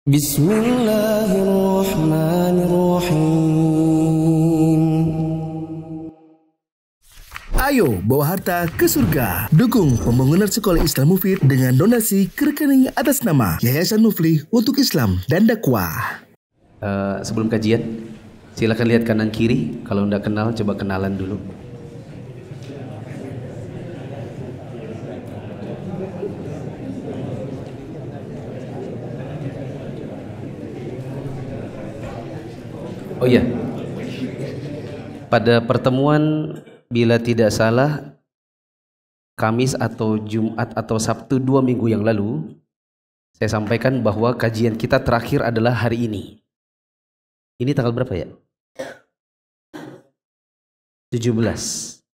Bismillahirrahmanirrahim. Ayo bawa harta ke surga. Dukung pembangunan sekolah Islam Mufid dengan donasi ke rekening atas nama Yayasan Muflih untuk Islam dan Dakwah. Sebelum kajian, silakan lihat kanan kiri. Kalau tidak kenal, coba kenalan dulu. Oh iya, pada pertemuan bila tidak salah Kamis atau Jumat atau Sabtu 2 minggu yang lalu, saya sampaikan bahwa kajian kita terakhir adalah hari ini. Ini tanggal berapa ya? 17.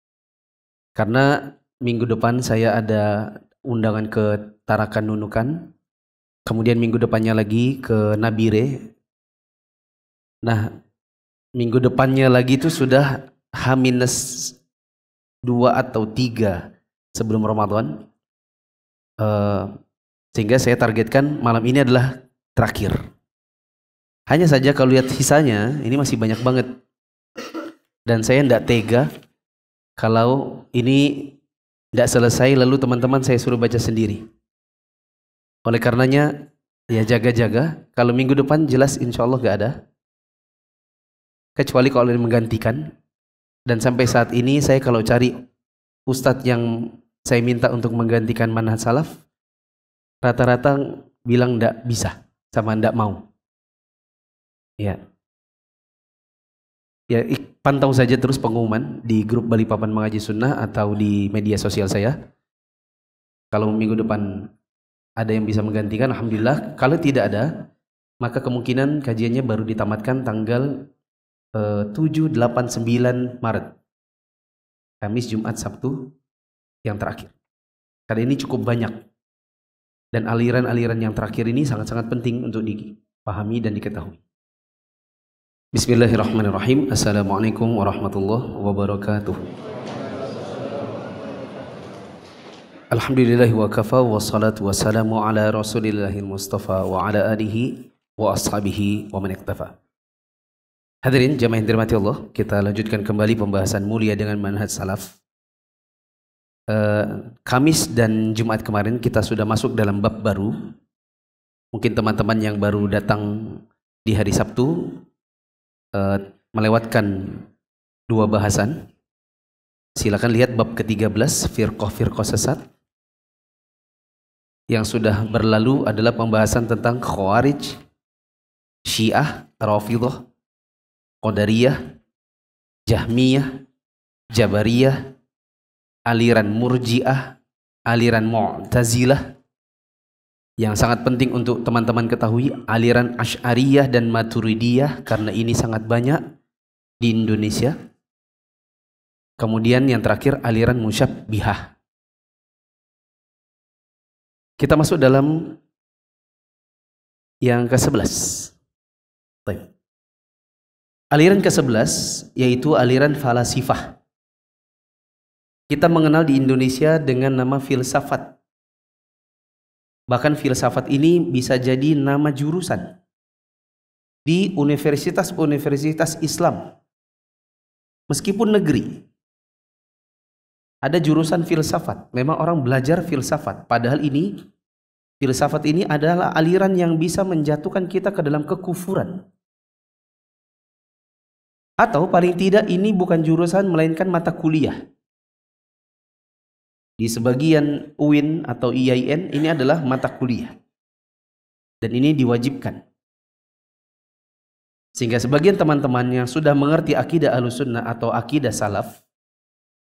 Karena minggu depan saya ada undangan ke Tarakan Nunukan, kemudian minggu depannya lagi ke Nabire. Nah, minggu depannya lagi itu sudah H-2 atau 3 sebelum Ramadan. Sehingga saya targetkan malam ini adalah terakhir. Hanya saja kalau lihat sisanya, ini masih banyak banget. Dan saya tidak tega kalau ini tidak selesai lalu teman-teman saya suruh baca sendiri. Oleh karenanya, ya jaga-jaga. Kalau minggu depan jelas insya Allah gak ada. Kecuali kalau ada yang menggantikan. Dan sampai saat ini saya kalau cari ustadz yang saya minta untuk menggantikan manhaj salaf, rata-rata bilang ndak bisa sama ndak mau. Ya, pantau saja terus pengumuman di grup Balikpapan Mengaji Sunnah atau di media sosial saya. Kalau minggu depan ada yang bisa menggantikan, alhamdulillah. Kalau tidak ada, maka kemungkinan kajiannya baru ditamatkan tanggal 7, 8, 9 Maret. Kamis, Jumat, Sabtu yang terakhir. Karena ini cukup banyak. Dan aliran-aliran yang terakhir ini sangat-sangat penting untuk dipahami dan diketahui. Bismillahirrahmanirrahim. Assalamualaikum warahmatullahi wabarakatuh. Alhamdulillahi wa kafa wa salatu wassalamu ala rasulillahil mustafa wa ala alihi wa ashabihi wa man iktafa. Hadirin jamaah yang dirahmati Allah, kita lanjutkan kembali pembahasan mulia dengan manhaj salaf. Kamis dan Jumat kemarin kita sudah masuk dalam bab baru. Mungkin teman-teman yang baru datang di hari Sabtu melewatkan 2 bahasan. Silakan lihat bab ke-13, firqah-firqah sesat. Yang sudah berlalu adalah pembahasan tentang Khawarij, Syiah, Rafidhah, Qadariyah, Jahmiyah, Jabariyah, aliran Murji'ah, aliran Mu'tazilah. Yang sangat penting untuk teman-teman ketahui, aliran Asy'ariyah dan Maturidiyah, karena ini sangat banyak di Indonesia. Kemudian yang terakhir aliran Musyabbihah. Kita masuk dalam yang ke-11. Baik. Aliran ke-11 yaitu aliran falasifah. Kita mengenal di Indonesia dengan nama filsafat. Bahkan filsafat ini bisa jadi nama jurusan di universitas-universitas Islam. Meskipun negeri, ada jurusan filsafat. Memang orang belajar filsafat. Padahal ini, filsafat ini adalah aliran yang bisa menjatuhkan kita ke dalam kekufuran. Atau paling tidak ini bukan jurusan melainkan mata kuliah. Di sebagian UIN atau IAIN ini adalah mata kuliah. Dan ini diwajibkan. Sehingga sebagian teman-teman yang sudah mengerti akidah Ahlussunnah atau akidah salaf,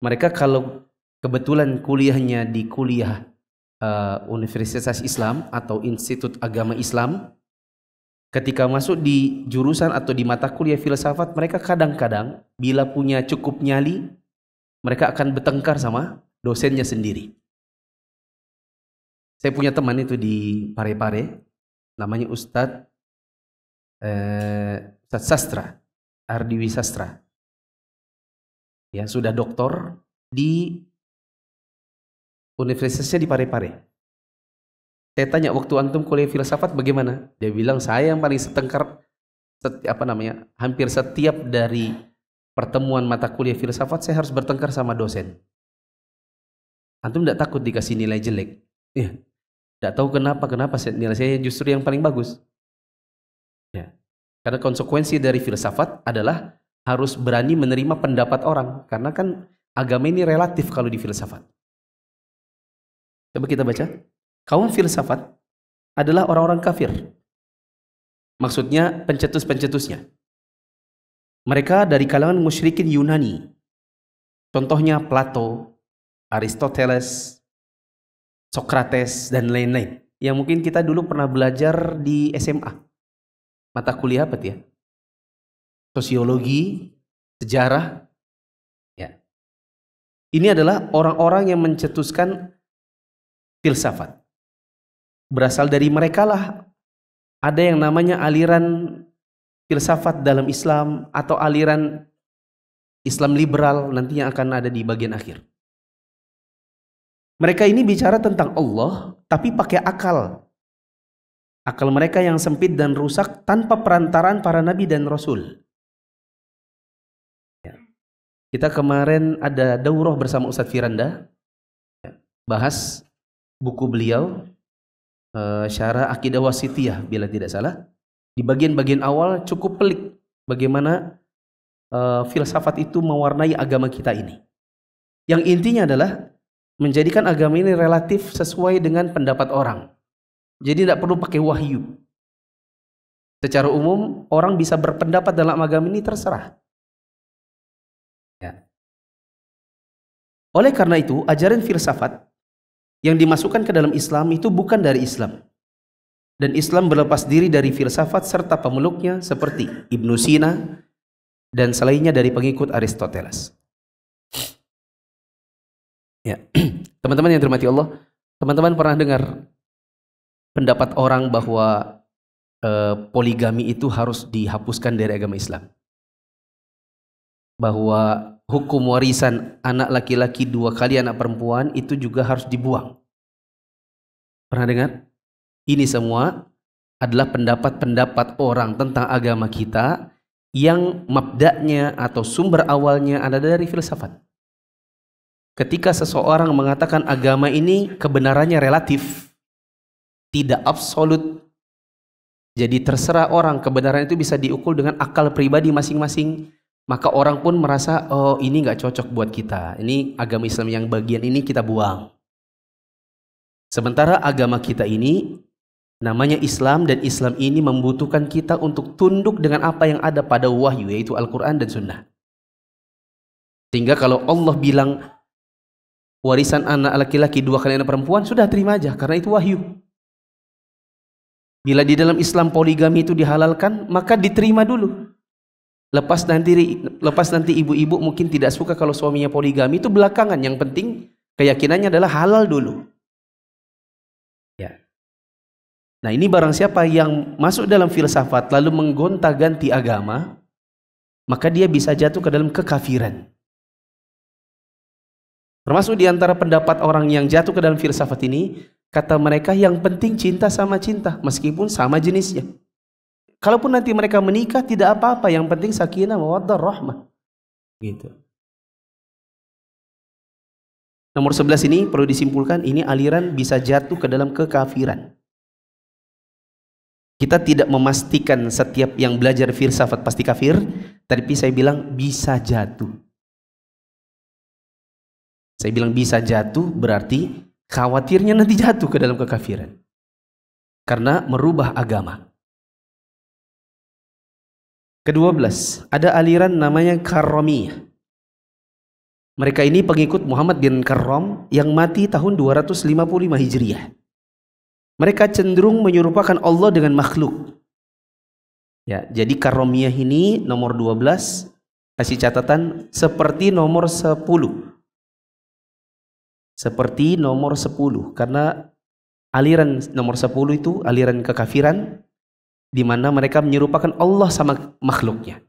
mereka kalau kebetulan kuliahnya di kuliah Universitas Islam atau Institut Agama Islam, ketika masuk di jurusan atau di mata kuliah filsafat, mereka kadang-kadang bila punya cukup nyali, mereka akan bertengkar sama dosennya sendiri. Saya punya teman itu di Parepare, namanya Ustadz Sastra, Ardiwi Sastra. Ya, sudah doktor di universitasnya di Parepare. Saya tanya, waktu antum kuliah filsafat bagaimana? Dia bilang, saya yang paling setengkar, hampir setiap dari pertemuan mata kuliah filsafat saya harus bertengkar sama dosen. Antum tidak takut dikasih nilai jelek? Iya. Tidak tahu kenapa nilai saya justru yang paling bagus. Ya. Karena konsekuensi dari filsafat adalah harus berani menerima pendapat orang. Karena kan agama ini relatif kalau di filsafat. Coba kita baca. Kaum filsafat adalah orang-orang kafir. Maksudnya pencetus-pencetusnya. Mereka dari kalangan musyrikin Yunani. Contohnya Plato, Aristoteles, Socrates, dan lain-lain. Yang mungkin kita dulu pernah belajar di SMA. Mata kuliah apa ya? Sosiologi, sejarah. Ya. Ini adalah orang-orang yang mencetuskan filsafat. Berasal dari mereka lah ada yang namanya aliran filsafat dalam Islam atau aliran Islam liberal, nantinya akan ada di bagian akhir. Mereka ini bicara tentang Allah tapi pakai akal. Akal mereka yang sempit dan rusak tanpa perantaraan para nabi dan rasul. Ya. Kita kemarin ada daurah bersama Ustadz Firanda, bahas buku beliau, Syarah Aqidah Wasithiyah bila tidak salah. Di bagian-bagian awal cukup pelik bagaimana filsafat itu mewarnai agama kita ini. Yang intinya adalah menjadikan agama ini relatif sesuai dengan pendapat orang. Jadi tidak perlu pakai wahyu. Secara umum orang bisa berpendapat dalam agama ini terserah. Ya. Oleh karena itu ajaran filsafat yang dimasukkan ke dalam Islam itu bukan dari Islam. Dan Islam berlepas diri dari filsafat serta pemeluknya seperti Ibnu Sina dan selainnya dari pengikut Aristoteles. Ya. Teman-teman yang dirahmati Allah, teman-teman pernah dengar pendapat orang bahwa poligami itu harus dihapuskan dari agama Islam? Bahwa hukum warisan anak laki-laki 2 kali anak perempuan itu juga harus dibuang. Pernah dengar? Ini semua adalah pendapat-pendapat orang tentang agama kita yang mabda'nya atau sumber awalnya ada dari filsafat. Ketika seseorang mengatakan agama ini kebenarannya relatif, tidak absolut, jadi terserah orang, kebenaran itu bisa diukur dengan akal pribadi masing-masing, maka orang pun merasa, oh ini nggak cocok buat kita, ini agama Islam yang bagian ini kita buang. Sementara agama kita ini namanya Islam, dan Islam ini membutuhkan kita untuk tunduk dengan apa yang ada pada wahyu, yaitu Al-Quran dan Sunnah. Sehingga kalau Allah bilang warisan anak laki-laki 2 kali anak perempuan, sudah terima aja, karena itu wahyu. Bila di dalam Islam poligami itu dihalalkan, maka diterima dulu. Lepas nanti ibu-ibu mungkin tidak suka kalau suaminya poligami, itu belakangan. Yang penting keyakinannya adalah halal dulu. Ya. Nah, ini barang siapa yang masuk dalam filsafat lalu menggonta-ganti agama, maka dia bisa jatuh ke dalam kekafiran. Termasuk di antara pendapat orang yang jatuh ke dalam filsafat ini, kata mereka yang penting cinta sama cinta, meskipun sama jenisnya. Kalaupun nanti mereka menikah tidak apa-apa, yang penting sakinah mawaddah rahmah. Gitu. Nomor 11 ini perlu disimpulkan, ini aliran bisa jatuh ke dalam kekafiran. Kita tidak memastikan setiap yang belajar filsafat pasti kafir, tapi saya bilang bisa jatuh. Saya bilang bisa jatuh berarti khawatirnya nanti jatuh ke dalam kekafiran. Karena merubah agama. Ke-12, ada aliran namanya Karramiyah. Mereka ini pengikut Muhammad bin Karram yang mati tahun 255 Hijriah. Mereka cenderung menyerupakan Allah dengan makhluk. Ya, jadi Karramiyah ini nomor 12, kasih catatan seperti nomor 10. Seperti nomor 10, karena aliran nomor 10 itu aliran kekafiran, di mana mereka menyerupakan Allah sama makhluknya.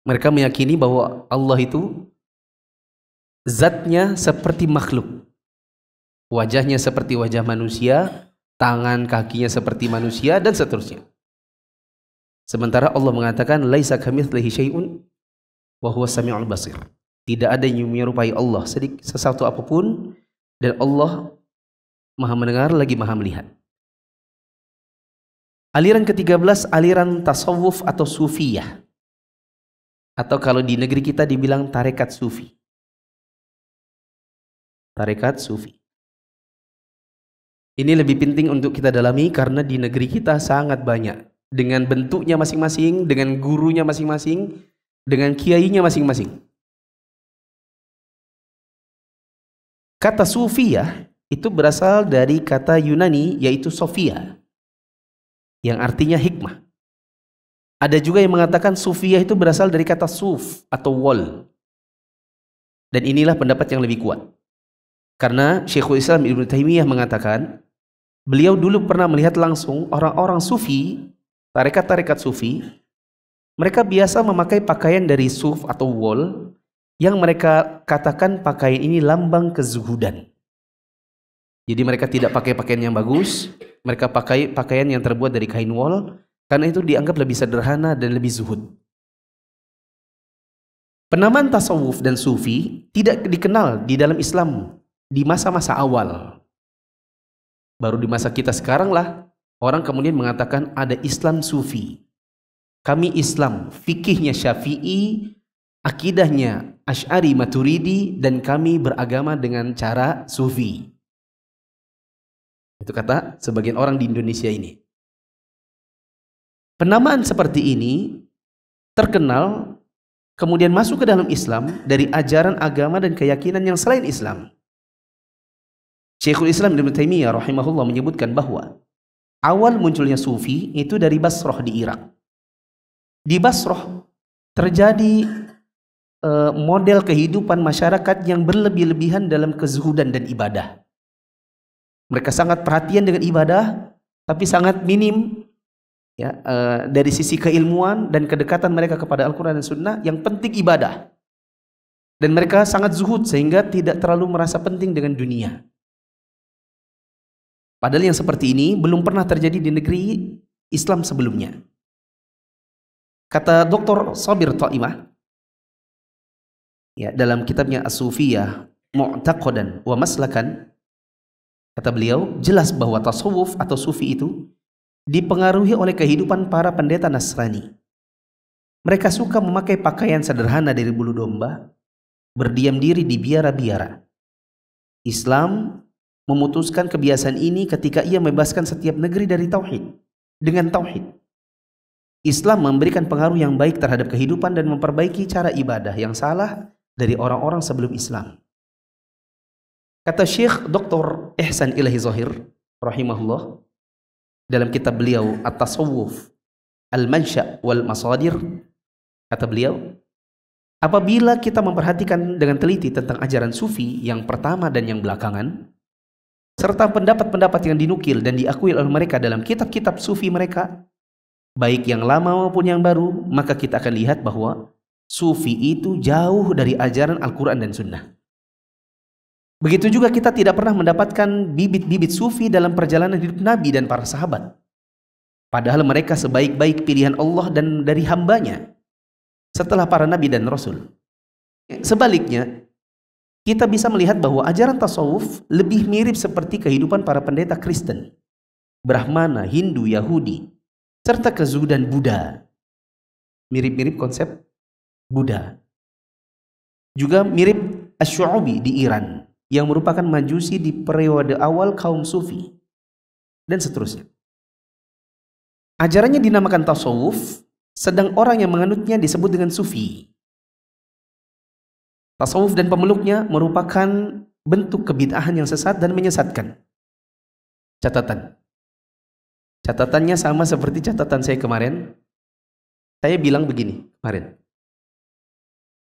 Mereka meyakini bahwa Allah itu zatnya seperti makhluk. Wajahnya seperti wajah manusia, tangan kakinya seperti manusia, dan seterusnya. Sementara Allah mengatakan laisa kamitslihi syai'un wa huwas samiul basir. Tidak ada yang menyerupai Allah sesuatu apapun, dan Allah Maha mendengar lagi Maha melihat. Aliran ke-13, aliran tasawuf atau sufiyah. Atau kalau di negeri kita dibilang tarekat sufi. Tarekat sufi. Ini lebih penting untuk kita dalami karena di negeri kita sangat banyak. Dengan bentuknya masing-masing, dengan gurunya masing-masing, dengan kiainya masing-masing. Kata sufiyah itu berasal dari kata Yunani yaitu Sophia, yang artinya hikmah. Ada juga yang mengatakan sufiyah itu berasal dari kata suf atau wol. Dan inilah pendapat yang lebih kuat. Karena Syekhul Islam Ibnu Taimiyah mengatakan, beliau dulu pernah melihat langsung orang-orang sufi, tarekat-tarekat sufi, mereka biasa memakai pakaian dari suf atau wol, yang mereka katakan pakaian ini lambang kezuhudan. Jadi mereka tidak pakai pakaian yang bagus, mereka pakai pakaian yang terbuat dari kain wol, karena itu dianggap lebih sederhana dan lebih zuhud. Penamaan tasawuf dan sufi tidak dikenal di dalam Islam di masa-masa awal. Baru di masa kita sekarang lah orang kemudian mengatakan ada Islam sufi. Kami Islam, fikihnya Syafi'i, akidahnya Asy'ari Maturidi, dan kami beragama dengan cara sufi. Itu kata sebagian orang di Indonesia ini. Penamaan seperti ini terkenal kemudian masuk ke dalam Islam dari ajaran agama dan keyakinan yang selain Islam. Syekhul Islam Ibnu Taimiyah rahimahullah menyebutkan bahwa awal munculnya sufi itu dari Basrah di Irak. Di Basrah terjadi model kehidupan masyarakat yang berlebih-lebihan dalam kezuhudan dan ibadah. Mereka sangat perhatian dengan ibadah, tapi sangat minim ya, dari sisi keilmuan dan kedekatan mereka kepada Al-Quran dan Sunnah. Yang penting ibadah. Dan mereka sangat zuhud sehingga tidak terlalu merasa penting dengan dunia. Padahal yang seperti ini belum pernah terjadi di negeri Islam sebelumnya. Kata Dr. Sabir Ta'imah ya, dalam kitabnya As-Sufiyah Mu'taqadan wa Maslakan, kata beliau, jelas bahwa tasawuf atau sufi itu dipengaruhi oleh kehidupan para pendeta Nasrani. Mereka suka memakai pakaian sederhana dari bulu domba, berdiam diri di biara-biara. Islam memutuskan kebiasaan ini ketika ia membebaskan setiap negeri dari tauhid. Dengan tauhid, Islam memberikan pengaruh yang baik terhadap kehidupan dan memperbaiki cara ibadah yang salah dari orang-orang sebelum Islam. Kata Syekh Dr. Ihsan Ilahi Zahir rahimahullah dalam kitab beliau At-Tasawuf Al-Mansha' wal Masadir, kata beliau, apabila kita memperhatikan dengan teliti tentang ajaran sufi yang pertama dan yang belakangan, serta pendapat-pendapat yang dinukil dan diakui oleh mereka dalam kitab-kitab sufi mereka, baik yang lama maupun yang baru, maka kita akan lihat bahwa sufi itu jauh dari ajaran Al-Quran dan Sunnah. Begitu juga kita tidak pernah mendapatkan bibit-bibit sufi dalam perjalanan hidup Nabi dan para sahabat. Padahal mereka sebaik-baik pilihan Allah dan dari hambanya setelah para Nabi dan Rasul. Sebaliknya, kita bisa melihat bahwa ajaran tasawuf lebih mirip seperti kehidupan para pendeta Kristen, Brahmana, Hindu, Yahudi, serta kezuhudan Buddha. Mirip-mirip konsep Buddha. Juga mirip Asy-Syu'ubi di Iran, yang merupakan majusi di periode awal kaum sufi, dan seterusnya. Ajarannya dinamakan tasawuf, sedang orang yang menganutnya disebut dengan sufi. Tasawuf dan pemeluknya merupakan bentuk kebid'ahan yang sesat dan menyesatkan. Catatannya sama seperti catatan saya kemarin. Saya bilang begini kemarin,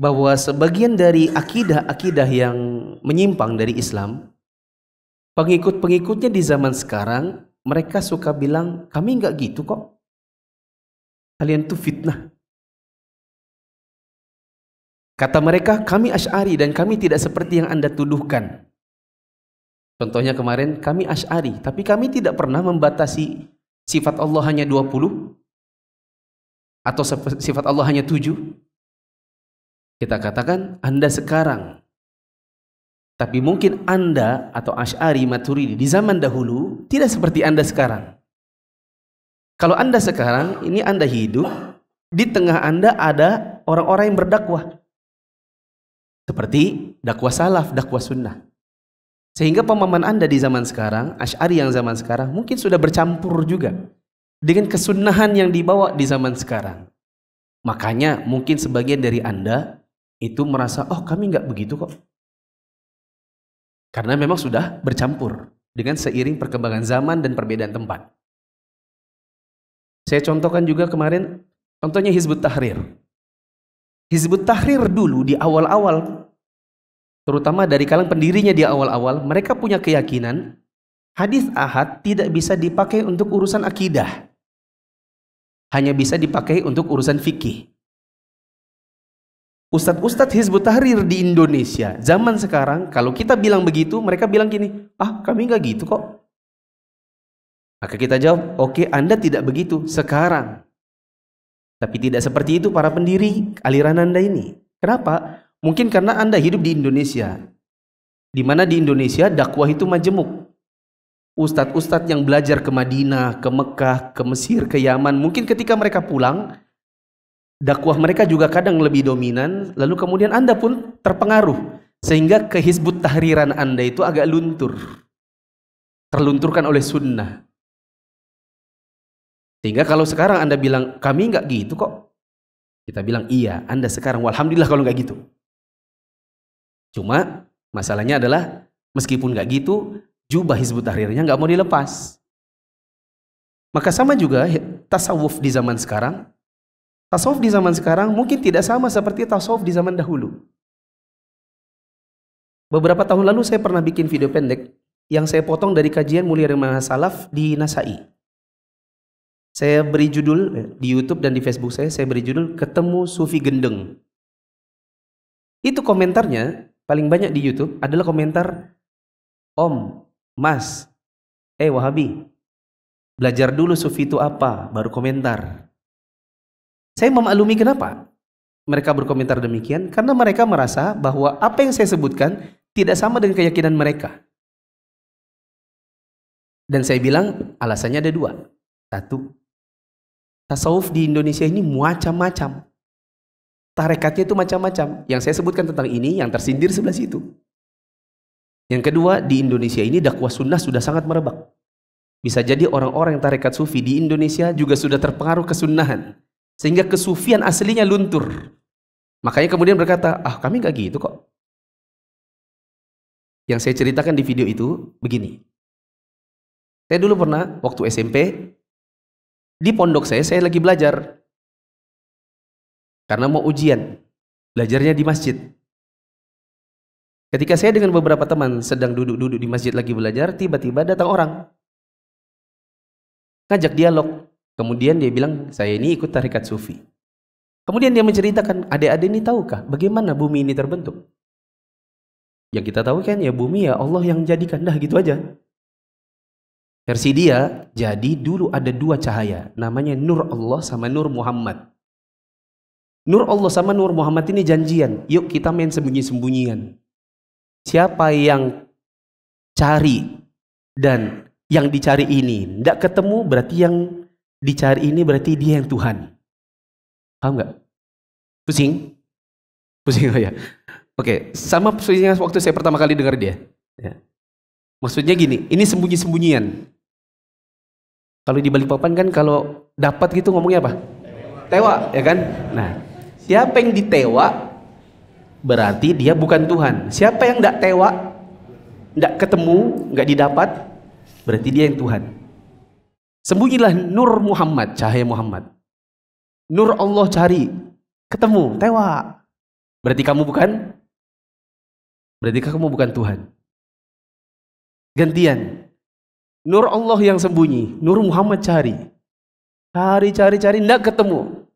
bahwa sebagian dari akidah-akidah yang menyimpang dari Islam, pengikut-pengikutnya di zaman sekarang, mereka suka bilang, kami nggak gitu kok. Kalian tuh fitnah. Kata mereka, kami Asy'ari dan kami tidak seperti yang Anda tuduhkan. Contohnya kemarin, kami Asy'ari, tapi kami tidak pernah membatasi sifat Allah hanya 20 atau sifat Allah hanya 7. Kita katakan, Anda sekarang, tapi mungkin Anda atau Asy'ari Maturidi di zaman dahulu tidak seperti Anda sekarang. Kalau Anda sekarang, ini Anda hidup, di tengah Anda ada orang-orang yang berdakwah. Seperti dakwah salaf, dakwah sunnah. Sehingga pemahaman Anda di zaman sekarang, Asy'ari yang zaman sekarang, mungkin sudah bercampur juga dengan kesunnahan yang dibawa di zaman sekarang. Makanya mungkin sebagian dari Anda itu merasa, oh kami nggak begitu kok. Karena memang sudah bercampur dengan seiring perkembangan zaman dan perbedaan tempat. Saya contohkan juga kemarin, contohnya Hizbut Tahrir. Hizbut Tahrir dulu di awal-awal, terutama dari kalangan pendirinya di awal-awal, mereka punya keyakinan hadis ahad tidak bisa dipakai untuk urusan akidah. Hanya bisa dipakai untuk urusan fikih. Ustadz-ustadz Hizbut Tahrir di Indonesia zaman sekarang, kalau kita bilang begitu, mereka bilang gini, ah kami nggak gitu kok. Maka kita jawab, oke, Anda tidak begitu sekarang. Tapi tidak seperti itu para pendiri aliran Anda ini. Kenapa? Mungkin karena Anda hidup di Indonesia. Di mana di Indonesia dakwah itu majemuk. Ustadz-ustadz yang belajar ke Madinah, ke Mekah, ke Mesir, ke Yaman, mungkin ketika mereka pulang, dakwah mereka juga kadang lebih dominan, lalu kemudian Anda pun terpengaruh. Sehingga kehizbut tahriran Anda itu agak luntur. Terlunturkan oleh sunnah. Sehingga kalau sekarang Anda bilang, kami nggak gitu kok. Kita bilang, iya, Anda sekarang, alhamdulillah kalau nggak gitu. Cuma masalahnya adalah, meskipun nggak gitu, jubah Hizbut Tahrirnya nggak mau dilepas. Maka sama juga tasawuf di zaman sekarang. Tasawuf di zaman sekarang mungkin tidak sama seperti tasawuf di zaman dahulu. Beberapa tahun lalu saya pernah bikin video pendek yang saya potong dari kajian Mulia Manhaj Salaf di Nasai. Saya beri judul di YouTube dan di Facebook saya beri judul Ketemu Sufi Gendeng. Itu komentarnya paling banyak di YouTube adalah komentar, Om, Mas, Wahabi, belajar dulu Sufi itu apa, baru komentar. Saya memaklumi kenapa mereka berkomentar demikian, karena mereka merasa bahwa apa yang saya sebutkan tidak sama dengan keyakinan mereka. Dan saya bilang alasannya ada dua. Satu, tasawuf di Indonesia ini macam-macam. Tarekatnya itu macam-macam. Yang saya sebutkan tentang ini, yang tersindir sebelah situ. Yang kedua, di Indonesia ini dakwah sunnah sudah sangat merebak. Bisa jadi orang-orang yang tarekat sufi di Indonesia juga sudah terpengaruh kesunnahan. Sehingga kesufian aslinya luntur. Makanya kemudian berkata, ah kami nggak gitu kok. Yang saya ceritakan di video itu begini. Saya dulu pernah, waktu SMP, di pondok saya lagi belajar. Karena mau ujian. Belajarnya di masjid. Ketika saya dengan beberapa teman sedang duduk-duduk di masjid lagi belajar, tiba-tiba datang orang. Ngajak dialog. Kemudian dia bilang, saya ini ikut tarekat sufi. Kemudian dia menceritakan, adik-adik ini tahukah bagaimana bumi ini terbentuk? Yang kita tahu kan ya bumi ya Allah yang jadikan, dah gitu aja. Versi dia, jadi dulu ada dua cahaya, namanya Nur Allah sama Nur Muhammad. Nur Allah sama Nur Muhammad ini janjian, yuk kita main sembunyi-sembunyian. Siapa yang cari dan yang dicari ini tidak ketemu, berarti yang dicari ini berarti dia yang Tuhan. Paham nggak? Pusing? Pusing oh ya. Oke, sama pusingnya waktu saya pertama kali dengar dia. Ya. Maksudnya gini, ini sembunyi-sembunyian. Kalau di Balikpapan kan kalau dapat gitu ngomongnya apa? Tewa, ya kan? Nah, siapa yang ditewa berarti dia bukan Tuhan. Siapa yang tidak tewa, tidak ketemu, nggak didapat, berarti dia yang Tuhan. Sembunyilah Nur Muhammad, cahaya Muhammad. Nur Allah cari, ketemu, tewa. Berarti kamu bukan? Berarti kamu bukan Tuhan. Gantian. Nur Allah yang sembunyi, Nur Muhammad cari. Cari, tidak ketemu.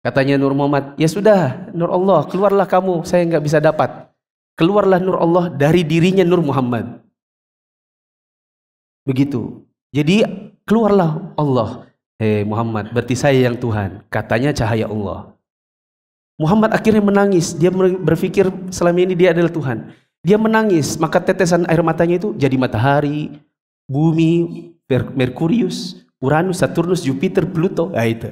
Katanya Nur Muhammad, ya sudah Nur Allah, keluarlah kamu, saya nggak bisa dapat. Keluarlah Nur Allah dari dirinya Nur Muhammad. Begitu. Jadi keluarlah Allah. Hei Muhammad, berarti saya yang Tuhan. Katanya cahaya Allah. Muhammad akhirnya menangis. Dia berpikir selama ini dia adalah Tuhan. Dia menangis, maka tetesan air matanya itu jadi matahari, bumi, Merkurius, Uranus, Saturnus, Jupiter, Pluto. Nah, itu.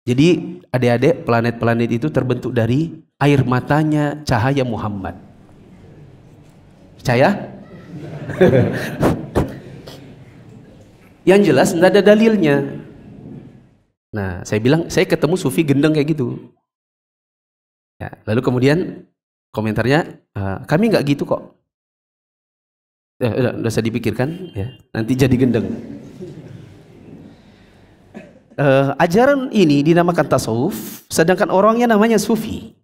Jadi adik-adik, planet-planet itu terbentuk dari air matanya cahaya Muhammad. Percaya? Yang jelas tidak ada dalilnya. Nah, saya bilang, saya ketemu sufi gendeng kayak gitu. Ya, lalu kemudian komentarnya, kami nggak gitu kok. Udah usah dipikirkan, ya. Nanti jadi gendeng. Ajaran ini dinamakan tasawuf, sedangkan orangnya namanya sufi.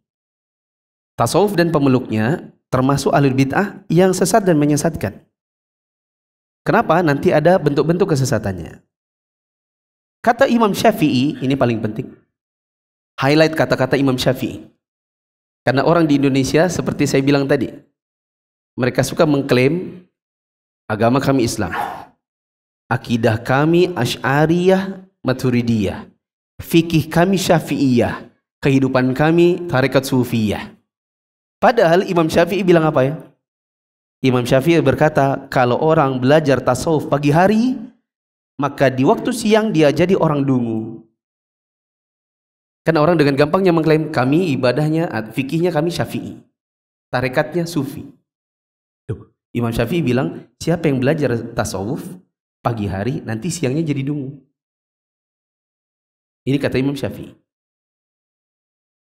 Tasawuf dan pemeluknya termasuk ahlul bid'ah yang sesat dan menyesatkan. Kenapa? Nanti ada bentuk-bentuk kesesatannya. Kata Imam Syafi'i, ini paling penting. Highlight kata-kata Imam Syafi'i. Karena orang di Indonesia, seperti saya bilang tadi, mereka suka mengklaim agama kami Islam. Akidah kami Asy'ariyah, Maturidiyah. Fikih kami Syafi'iyah. Kehidupan kami tarekat Sufiyah. Padahal Imam Syafi'i bilang apa ya? Imam Syafi'i berkata, kalau orang belajar tasawuf pagi hari, maka di waktu siang dia jadi orang dungu. Karena orang dengan gampangnya mengklaim kami ibadahnya, fikihnya kami Syafi'i, tarekatnya Sufi. Duh, Imam Syafi'i bilang, siapa yang belajar tasawuf pagi hari, nanti siangnya jadi dungu. Ini kata Imam Syafi'i.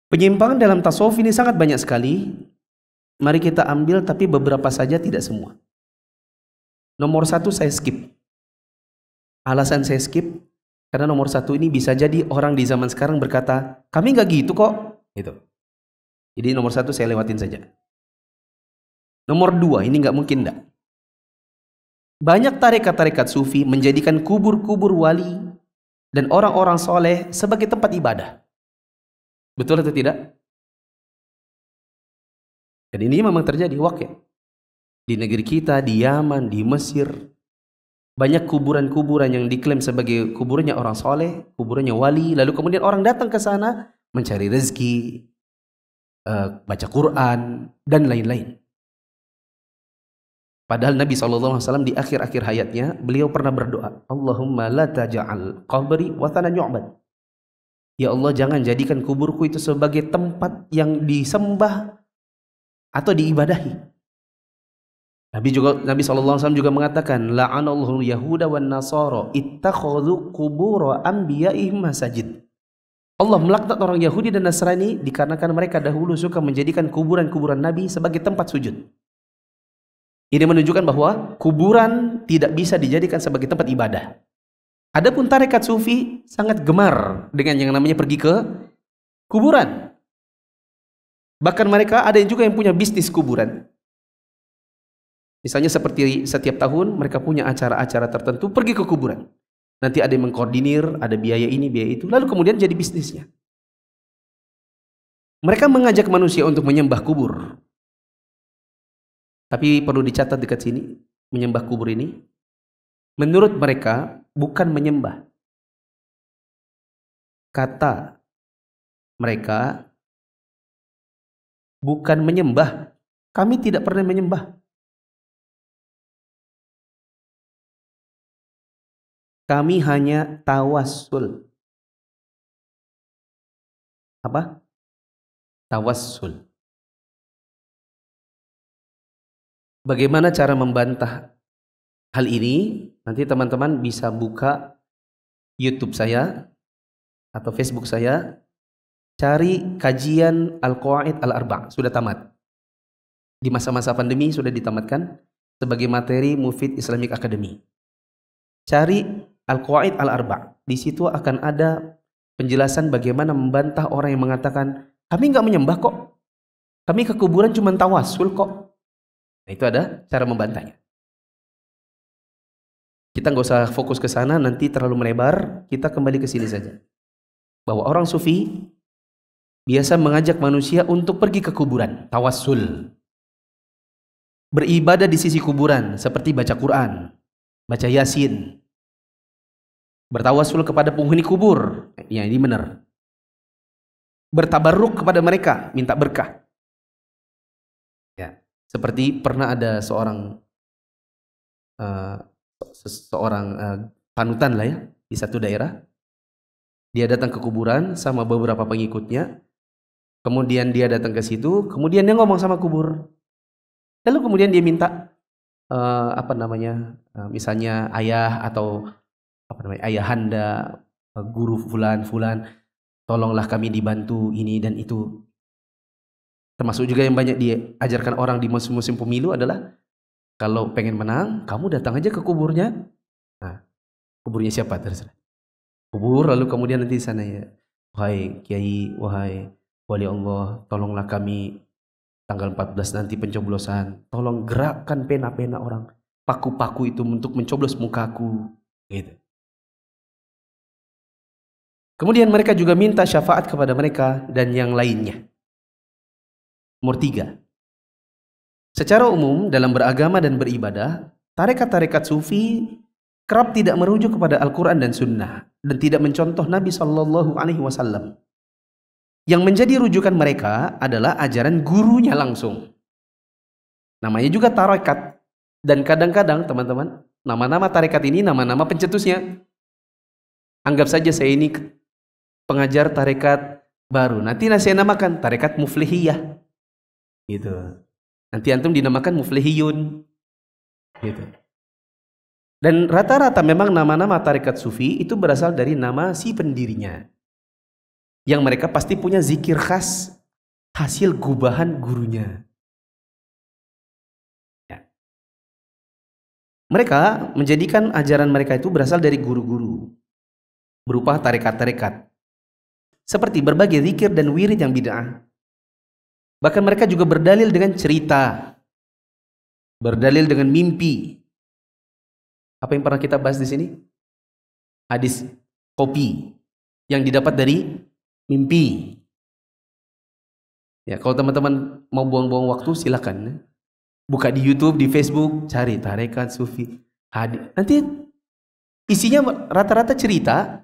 Penyimpangan dalam tasawuf ini sangat banyak sekali. Mari kita ambil, tapi beberapa saja, tidak semua. Nomor satu saya skip. Alasan saya skip, karena nomor satu ini bisa jadi orang di zaman sekarang berkata, kami nggak gitu kok. Gitu. Jadi nomor satu saya lewatin saja. Nomor dua, ini nggak mungkin enggak. Banyak tarekat-tarekat sufi menjadikan kubur-kubur wali dan orang-orang soleh sebagai tempat ibadah. Betul atau tidak? Dan ini memang terjadi, wakil. Di negeri kita, di Yaman, di Mesir, banyak kuburan-kuburan yang diklaim sebagai kuburnya orang soleh, kuburnya wali, lalu kemudian orang datang ke sana mencari rezeki, baca Quran, dan lain-lain. Padahal Nabi SAW di akhir-akhir hayatnya, beliau pernah berdoa, Allahumma la taja'al qabri wathanan yu'bad. Ya Allah, jangan jadikan kuburku itu sebagai tempat yang disembah atau diibadahi. Nabi SAW juga mengatakan, la'anallahu yahuda wan nasara ittakhadhu qubur anbiya'ihim masajid. Allah melaknat orang Yahudi dan Nasrani dikarenakan mereka dahulu suka menjadikan kuburan-kuburan Nabi sebagai tempat sujud. Ini menunjukkan bahwa kuburan tidak bisa dijadikan sebagai tempat ibadah. Adapun tarekat sufi sangat gemar dengan yang namanya pergi ke kuburan. Bahkan mereka ada yang juga yang punya bisnis kuburan. Misalnya seperti setiap tahun mereka punya acara-acara tertentu pergi ke kuburan. Nanti ada yang mengkoordinir, ada biaya ini, biaya itu, lalu kemudian jadi bisnisnya. Mereka mengajak manusia untuk menyembah kubur. Tapi perlu dicatat dekat sini, menyembah kubur ini, menurut mereka bukan menyembah. Kata mereka bukan menyembah. Kami tidak pernah menyembah. Kami hanya tawassul. Apa? Tawassul. Bagaimana cara membantah hal ini? Nanti teman-teman bisa buka YouTube saya atau Facebook saya, cari kajian Al-Qawaid Al-Arba', sudah tamat. Di masa-masa pandemi sudah ditamatkan sebagai materi Mufid Islamic Academy. Cari Al-Qawaid Al-Arba'. Di situ akan ada penjelasan bagaimana membantah orang yang mengatakan, kami nggak menyembah kok. Kami ke kuburan cuma tawasul kok. Nah, itu ada cara membantahnya. Kita nggak usah fokus ke sana, nanti terlalu melebar. Kita kembali ke sini saja. bahwa orang sufi biasa mengajak manusia untuk pergi ke kuburan, tawassul. Beribadah di sisi kuburan seperti baca Quran, baca Yasin. Bertawassul kepada penghuni kubur. Ya, ini benar. Bertabarruk kepada mereka, minta berkah. Ya, seperti pernah ada seorang panutan lah ya di satu daerah. Dia datang ke kuburan sama beberapa pengikutnya. Kemudian dia datang ke situ, kemudian dia ngomong sama kubur. Lalu kemudian dia minta misalnya ayah atau ayahanda, guru fulan, tolonglah kami dibantu ini dan itu. Termasuk juga yang banyak diajarkan orang di musim-musim pemilu adalah kalau pengen menang, kamu datang aja ke kuburnya. Nah, kuburnya siapa terserah. Kubur, lalu kemudian nanti di sana ya, wahai kiai, wahai wali Allah, tolonglah kami tanggal 14 nanti pencoblosan. Tolong gerakkan pena-pena orang, paku-paku itu untuk mencoblos mukaku, gitu. Kemudian mereka juga minta syafaat kepada mereka dan yang lainnya. Nomor 3. Secara umum dalam beragama dan beribadah, tarekat-tarekat sufi kerap tidak merujuk kepada Al-Quran dan Sunnah dan tidak mencontoh Nabi SAW. Yang menjadi rujukan mereka adalah ajaran gurunya langsung. Namanya juga tarekat. Dan kadang-kadang teman-teman, nama-nama tarekat ini nama-nama pencetusnya. Anggap saja saya ini pengajar tarekat baru. Nanti saya namakan tarekat muflihiyah. Gitu. Nanti antum dinamakan muflihiyun. Gitu. Dan rata-rata memang nama-nama tarekat sufi itu berasal dari nama si pendirinya. Yang mereka pasti punya zikir khas hasil gubahan gurunya. Ya. Mereka menjadikan ajaran mereka itu berasal dari guru-guru. Berupa tarekat-tarekat. Seperti berbagai zikir dan wirid yang bid'ah. Bahkan mereka juga berdalil dengan cerita. Berdalil dengan mimpi. Apa yang pernah kita bahas di sini? Hadis kopi yang didapat dari mimpi. Ya, kalau teman-teman mau buang-buang waktu silakan. Buka di YouTube, di Facebook, cari tarekat sufi. Hadis. Nanti isinya rata-rata cerita.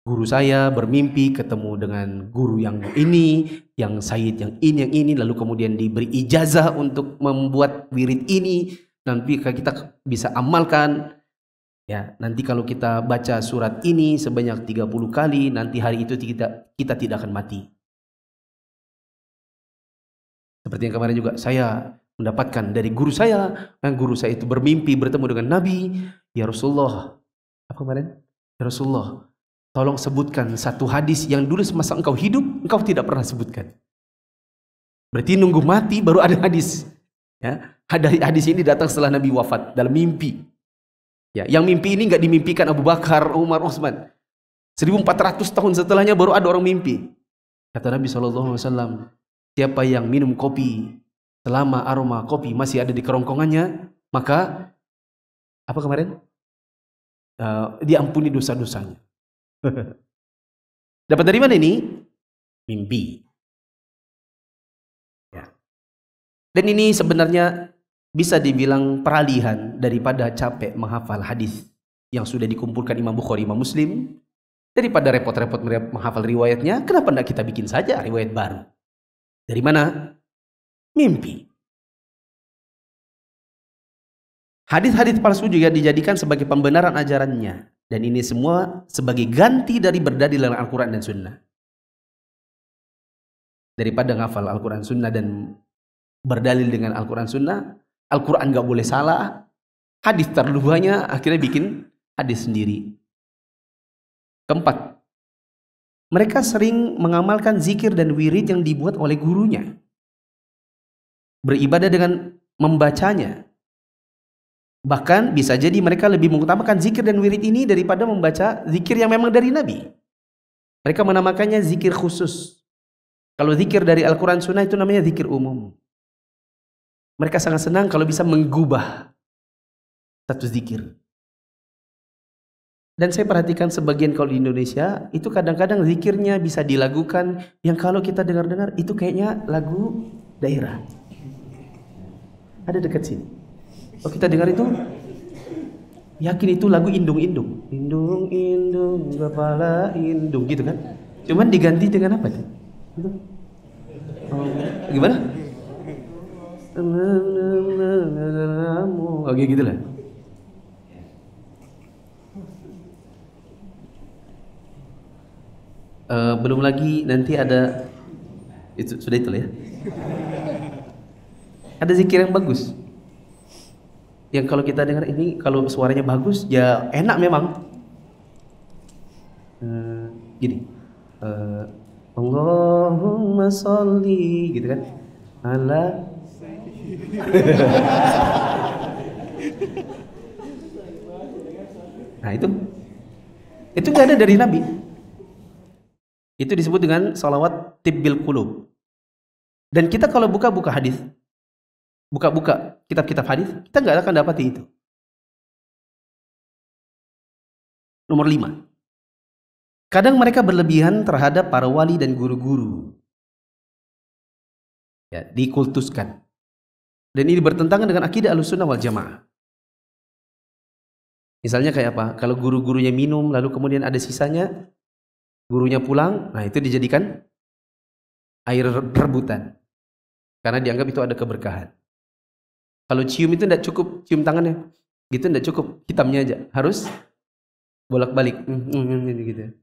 Guru saya bermimpi ketemu dengan guru yang ini, yang sayyid yang ini, lalu kemudian diberi ijazah untuk membuat wirid ini. Nanti kita bisa amalkan. Ya, nanti kalau kita baca surat ini sebanyak 30 kali, nanti hari itu kita tidak akan mati. Seperti yang kemarin juga saya mendapatkan dari guru saya, yang guru saya itu bermimpi bertemu dengan Nabi. Ya Rasulullah, apa kemarin? Ya Rasulullah, tolong sebutkan satu hadis yang dulu semasa engkau hidup, engkau tidak pernah sebutkan. Berarti nunggu mati baru ada hadis. Ya, hadis ini datang setelah Nabi wafat dalam mimpi. Ya, yang mimpi ini nggak dimimpikan Abu Bakar, Umar, Utsman. 1400 tahun setelahnya baru ada orang mimpi. Kata Nabi SAW, siapa yang minum kopi selama aroma kopi masih ada di kerongkongannya, maka apa kemarin? Diampuni dosa-dosanya. Dapat dari mana ini? Mimpi. Ya. Dan ini sebenarnya bisa dibilang peralihan daripada capek menghafal hadis yang sudah dikumpulkan Imam Bukhari, Imam Muslim. Daripada repot-repot menghafal riwayatnya, kenapa tidak kita bikin saja riwayat baru? Dari mana? Mimpi. Hadis-hadis palsu juga dijadikan sebagai pembenaran ajarannya. Dan ini semua sebagai ganti dari berdalil dengan Al-Quran dan Sunnah. Daripada ngafal Al-Quran Sunnah dan berdalil dengan Al-Quran Sunnah, Al-Quran gak boleh salah, hadis terluanya akhirnya bikin hadis sendiri. Keempat, mereka sering mengamalkan zikir dan wirid yang dibuat oleh gurunya. Beribadah dengan membacanya. Bahkan bisa jadi mereka lebih mengutamakan zikir dan wirid ini daripada membaca zikir yang memang dari Nabi. Mereka menamakannya zikir khusus. Kalau zikir dari Al-Quran Sunnah itu namanya zikir umum. Mereka sangat senang kalau bisa menggubah satu zikir. Dan saya perhatikan sebagian kalau di Indonesia itu kadang-kadang zikirnya bisa dilakukan yang kalau kita dengar-dengar itu kayaknya lagu daerah. Ada dekat sini. Kalau kita dengar itu yakin itu lagu indung-indung. Indung-indung kepala indung gitu kan. Cuman diganti dengan apa tuh? Oh, gimana? Oke gitu lah. Belum lagi nanti ada itu sudah itu ya. Ada zikir yang bagus. Yang kalau kita dengar ini kalau suaranya bagus ya enak memang. Gini. Allahumma sholli gitu kan. Ala Nah itu nggak ada dari Nabi. Itu disebut dengan salawat tibbil qulub. Dan kita kalau buka-buka hadis, buka-buka kitab-kitab hadis, kita nggak akan dapati itu. Nomor 5. Kadang mereka berlebihan terhadap para wali dan guru-guru. Ya, dikultuskan. Dan ini bertentangan dengan akidah Ahlussunnah wal Jamaah. Misalnya kayak apa? Kalau guru-gurunya minum lalu kemudian ada sisanya, gurunya pulang, nah itu dijadikan air rebutan. Karena dianggap itu ada keberkahan. Kalau cium itu tidak cukup cium tangannya. Gitu tidak cukup, hitamnya aja. Harus bolak-balik. Gitu.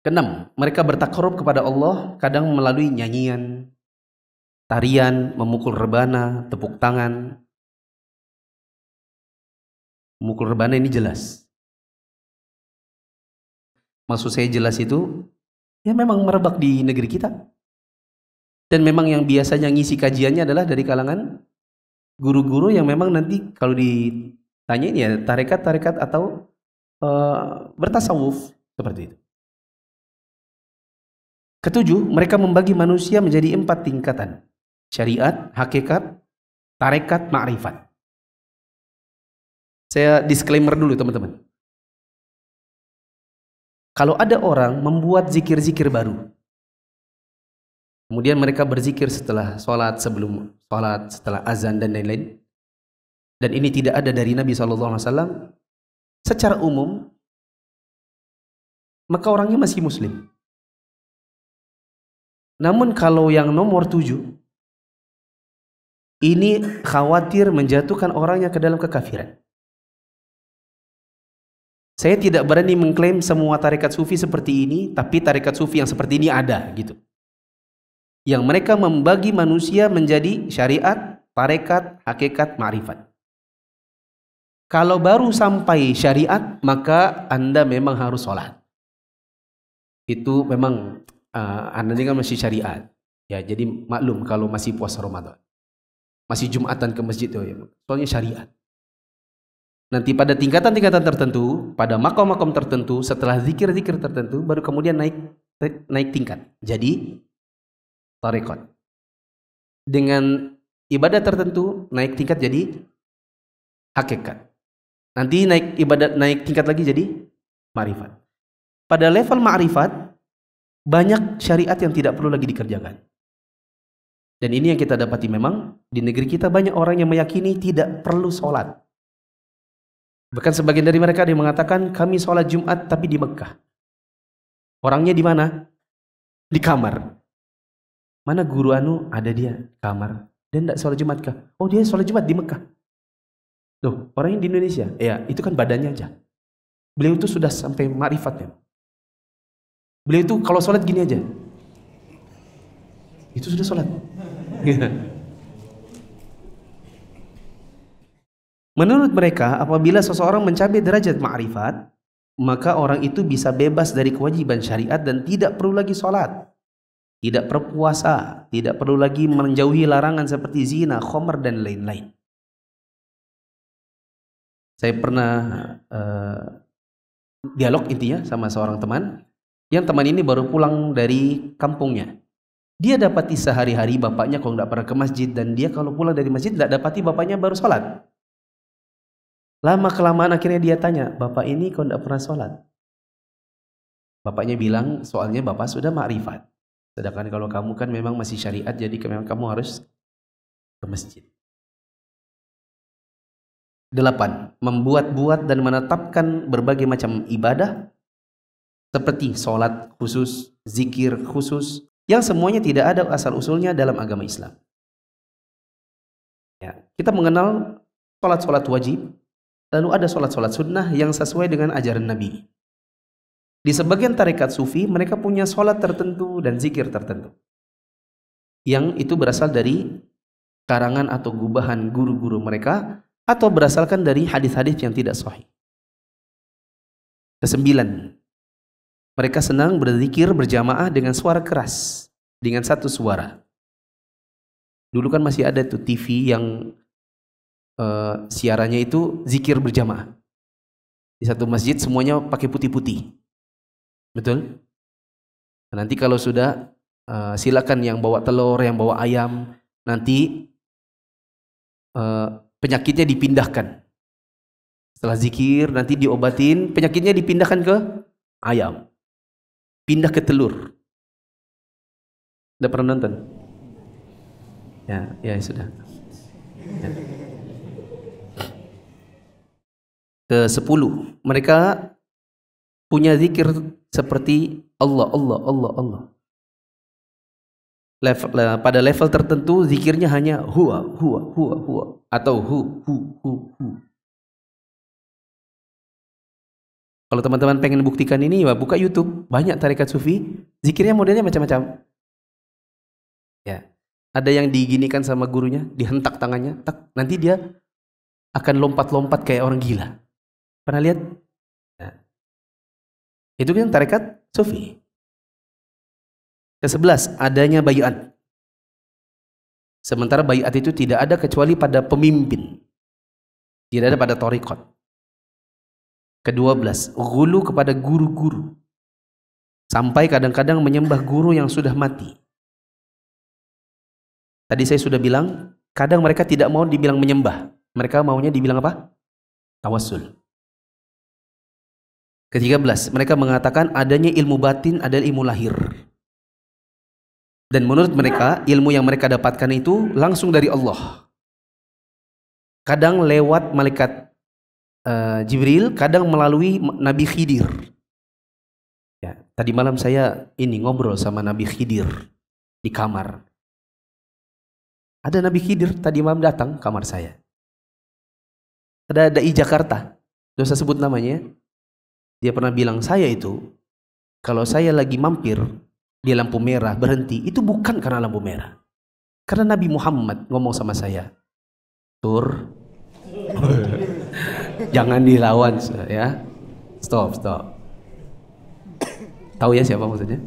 Keenam, mereka bertakarub kepada Allah kadang melalui nyanyian, tarian, memukul rebana, tepuk tangan. Memukul rebana ini jelas. Maksud saya jelas itu, ya memang merebak di negeri kita. Dan memang yang biasanya ngisi kajiannya adalah dari kalangan guru-guru yang memang nanti kalau ditanyain ya tarekat-tarekat atau bertasawuf seperti itu. Ketujuh, mereka membagi manusia menjadi 4 tingkatan. Syariat, hakikat, tarekat, ma'rifat. Saya disclaimer dulu teman-teman. Kalau ada orang membuat zikir-zikir baru, kemudian mereka berzikir setelah sholat, sebelum sholat, setelah azan dan lain-lain, dan ini tidak ada dari Nabi SAW, secara umum, maka orangnya masih muslim. Namun kalau yang nomor 7, ini khawatir menjatuhkan orangnya ke dalam kekafiran. Saya tidak berani mengklaim semua tarekat sufi seperti ini, tapi tarekat sufi yang seperti ini ada gitu. Yang mereka membagi manusia menjadi syariat, tarekat, hakikat, ma'rifat. Kalau baru sampai syariat, maka Anda memang harus sholat. Itu memang Anda ini kan masih syariat. Ya, jadi maklum kalau masih puasa Ramadan. Masih Jumatan ke masjid tuh ya. Soalnya syariat. Nanti pada tingkatan-tingkatan tertentu, pada makom-makom tertentu, setelah zikir-zikir tertentu, baru kemudian naik tingkat. Jadi tarekat. Dengan ibadah tertentu naik tingkat jadi hakikat. Nanti naik tingkat lagi jadi ma'rifat. Pada level ma'rifat banyak syariat yang tidak perlu lagi dikerjakan. Dan ini yang kita dapati memang di negeri kita banyak orang yang meyakini tidak perlu sholat. Bahkan sebagian dari mereka yang mengatakan kami sholat Jumat tapi di Mekah. Orangnya di mana? Di kamar. Mana guru anu? Ada dia kamar. Dan tidak sholat Jumat kah? Oh dia sholat Jumat di Mekah. Loh orangnya di Indonesia. Ya itu kan badannya aja. Beliau itu sudah sampai ma'rifatnya. Beliau itu kalau sholat gini aja. Itu sudah sholat. Menurut mereka, apabila seseorang mencapai derajat ma'rifat, maka orang itu bisa bebas dari kewajiban syariat dan tidak perlu lagi sholat, tidak perlu puasa, tidak perlu lagi menjauhi larangan seperti zina, khamr dan lain-lain. Saya pernah dialog intinya sama seorang teman, yang teman ini baru pulang dari kampungnya. Dia dapati sehari-hari bapaknya kalau tidak pernah ke masjid, dan dia kalau pulang dari masjid tidak dapati bapaknya baru sholat. Lama-kelamaan akhirnya dia tanya, "Bapak ini kok tidak pernah sholat?" Bapaknya bilang, "Soalnya Bapak sudah makrifat. Sedangkan kalau kamu kan memang masih syariat, jadi memang kamu harus ke masjid." 8. Membuat-buat dan menetapkan berbagai macam ibadah seperti sholat khusus, zikir khusus, yang semuanya tidak ada asal-usulnya dalam agama Islam. Ya, kita mengenal sholat-sholat wajib, lalu ada sholat-sholat sunnah yang sesuai dengan ajaran Nabi. Di sebagian tarekat sufi, mereka punya sholat tertentu dan zikir tertentu, yang itu berasal dari karangan atau gubahan guru-guru mereka, atau berasalkan dari hadis-hadis yang tidak sahih. 9. Mereka senang berzikir berjamaah dengan suara keras, dengan satu suara. Dulu kan masih ada tuh TV yang siarannya itu zikir berjamaah. Di satu masjid semuanya pakai putih-putih. Betul? Nanti kalau sudah silakan yang bawa telur, yang bawa ayam, nanti penyakitnya dipindahkan. Setelah zikir nanti diobatin, penyakitnya dipindahkan ke ayam, pindah ke telur. Udah pernah nonton? Ya sudah. Ya. Ke-10, mereka punya zikir seperti Allah, Allah, Allah, Allah. Pada level tertentu zikirnya hanya huwa, huwa, huwa, huwa, atau hu. Kalau teman-teman pengen buktikan ini, ya buka YouTube, banyak tarekat sufi, zikirnya modelnya macam-macam. Ya, ada yang diginikan sama gurunya, dihentak tangannya, tak, nanti dia akan lompat-lompat kayak orang gila. Pernah lihat? Nah, itu kan tarekat sufi. Ke-11, adanya bayat. Sementara bayat itu tidak ada kecuali pada pemimpin, tidak ada pada thariqat. Ke-12, ghulu kepada guru-guru, sampai kadang-kadang menyembah guru yang sudah mati. Tadi saya sudah bilang, kadang mereka tidak mau dibilang menyembah, mereka maunya dibilang apa? Tawassul. Ke-13, mereka mengatakan adanya ilmu batin, ada ilmu lahir. Dan menurut mereka, ilmu yang mereka dapatkan itu langsung dari Allah. Kadang lewat malaikat Jibril, kadang melalui Nabi Khidir. Ya, tadi malam saya ngobrol sama Nabi Khidir di kamar. Ada Nabi Khidir tadi malam datang kamar saya. Ada dai Jakarta, tidak usah sebut namanya. Dia pernah bilang, saya itu kalau saya lagi mampir di lampu merah berhenti, itu bukan karena lampu merah, karena Nabi Muhammad ngomong sama saya, Tur, jangan dilawan ya, stop. Tahu ya siapa maksudnya?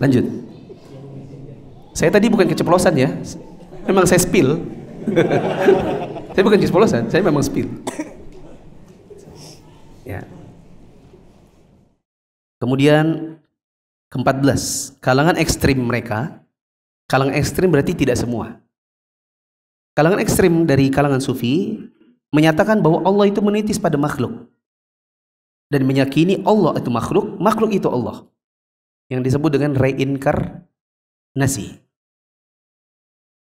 Lanjut. Saya tadi bukan keceplosan ya, memang saya spill. Saya bukan keceplosan, saya memang spill. Ya. Kemudian ke-14, kalangan ekstrim mereka. Kalangan ekstrim berarti tidak semua. Kalangan ekstrim dari kalangan sufi menyatakan bahwa Allah itu menitis pada makhluk dan meyakini Allah itu makhluk, makhluk itu Allah, yang disebut dengan reinkarnasi.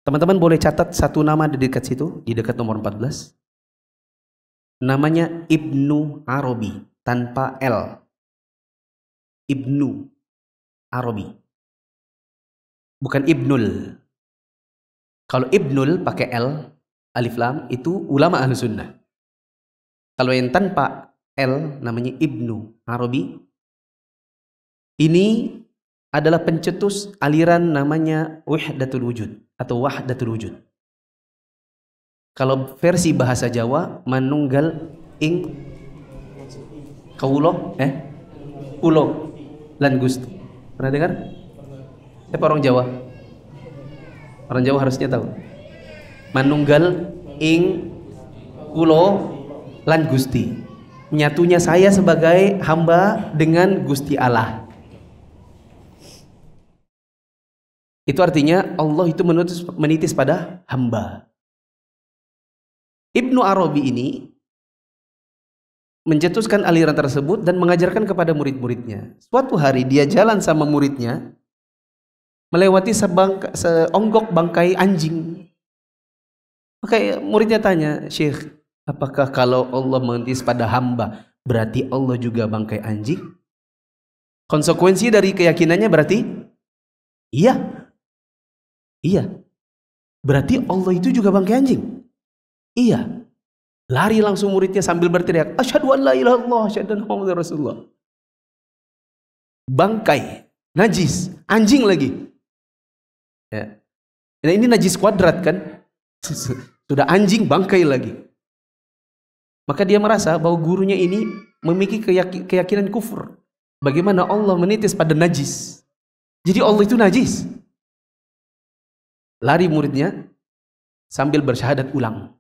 Teman-teman boleh catat satu nama di dekat situ, di dekat nomor 14. Namanya Ibnu Arabi tanpa L. Ibnu Arabi, bukan Ibnul. Kalau Ibnul pakai L, alif lam, itu ulama ahlu sunnah. Kalau yang tanpa L namanya Ibnu Arabi, ini adalah pencetus aliran namanya Wahdatul Wujud atau Wahdatul Wujud. Kalau versi bahasa Jawa, manunggal ing kaulo ulo lan Gusti. Pernah dengar? Siapa orang Jawa? Orang Jawa harusnya tahu. Manunggal ing kulo lan Gusti. Nyatunya saya sebagai hamba dengan Gusti Allah. Itu artinya Allah itu menitis pada hamba. Ibnu Arabi ini mencetuskan aliran tersebut dan mengajarkan kepada murid-muridnya. Suatu hari dia jalan sama muridnya, melewati seonggok bangkai anjing. Maka muridnya tanya, Syekh, apakah kalau Allah mengentis pada hamba, berarti Allah juga bangkai anjing? Konsekuensi dari keyakinannya berarti, iya. Iya. Berarti Allah itu juga bangkai anjing? Iya. Lari langsung muridnya sambil berteriak, asyhadu an la ilaha illallah, asyhadu anna muhammadar rasulullah. Bangkai, najis, anjing lagi. Ya. Nah, ini najis kuadrat kan? Sudah anjing, bangkai lagi. Maka dia merasa bahwa gurunya ini memiliki keyakinan kufur. Bagaimana Allah menitis pada najis? Jadi Allah itu najis. Lari muridnya sambil bersyahadat ulang.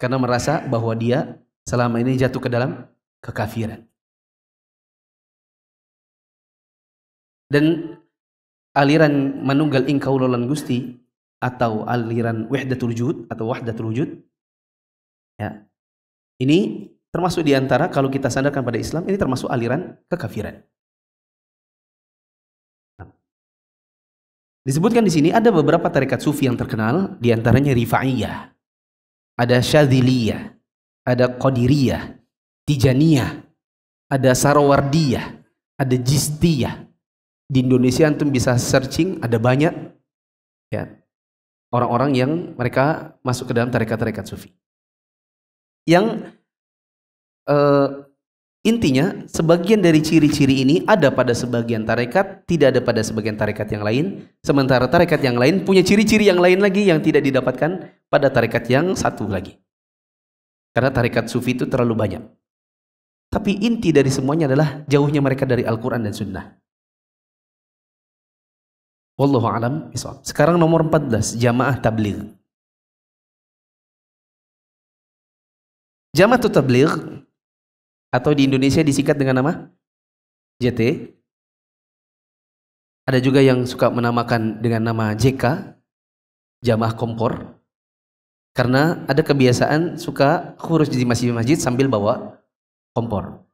Karena merasa bahwa dia selama ini jatuh ke dalam kekafiran. Dan aliran manunggal ing kaulolan Gusti atau aliran wahdatul wujud ya. Ini termasuk diantara, kalau kita sandarkan pada Islam, ini termasuk aliran kekafiran. Disebutkan di sini ada beberapa tarekat sufi yang terkenal, diantaranya Rifa'iyah, ada Syadziliyah, ada Qadiriyah, Tijaniyah, ada Sarawardiyah, ada Jistiyah. Di Indonesia antum bisa searching, ada banyak ya orang-orang yang mereka masuk ke dalam tarekat-tarekat sufi. Yang intinya sebagian dari ciri-ciri ini ada pada sebagian tarekat, tidak ada pada sebagian tarekat yang lain. Sementara tarekat yang lain punya ciri-ciri yang lain lagi yang tidak didapatkan pada tarekat yang satu lagi. Karena tarekat sufi itu terlalu banyak. Tapi inti dari semuanya adalah jauhnya mereka dari Al-Quran dan Sunnah. Wallahu a'lam bishawab. Sekarang nomor 14, jamaah tabligh. Jamaah tabligh atau di Indonesia disingkat dengan nama JT. Ada juga yang suka menamakan dengan nama JK, jamaah kompor. Karena ada kebiasaan suka khurus di masjid-masjid sambil bawa kompor.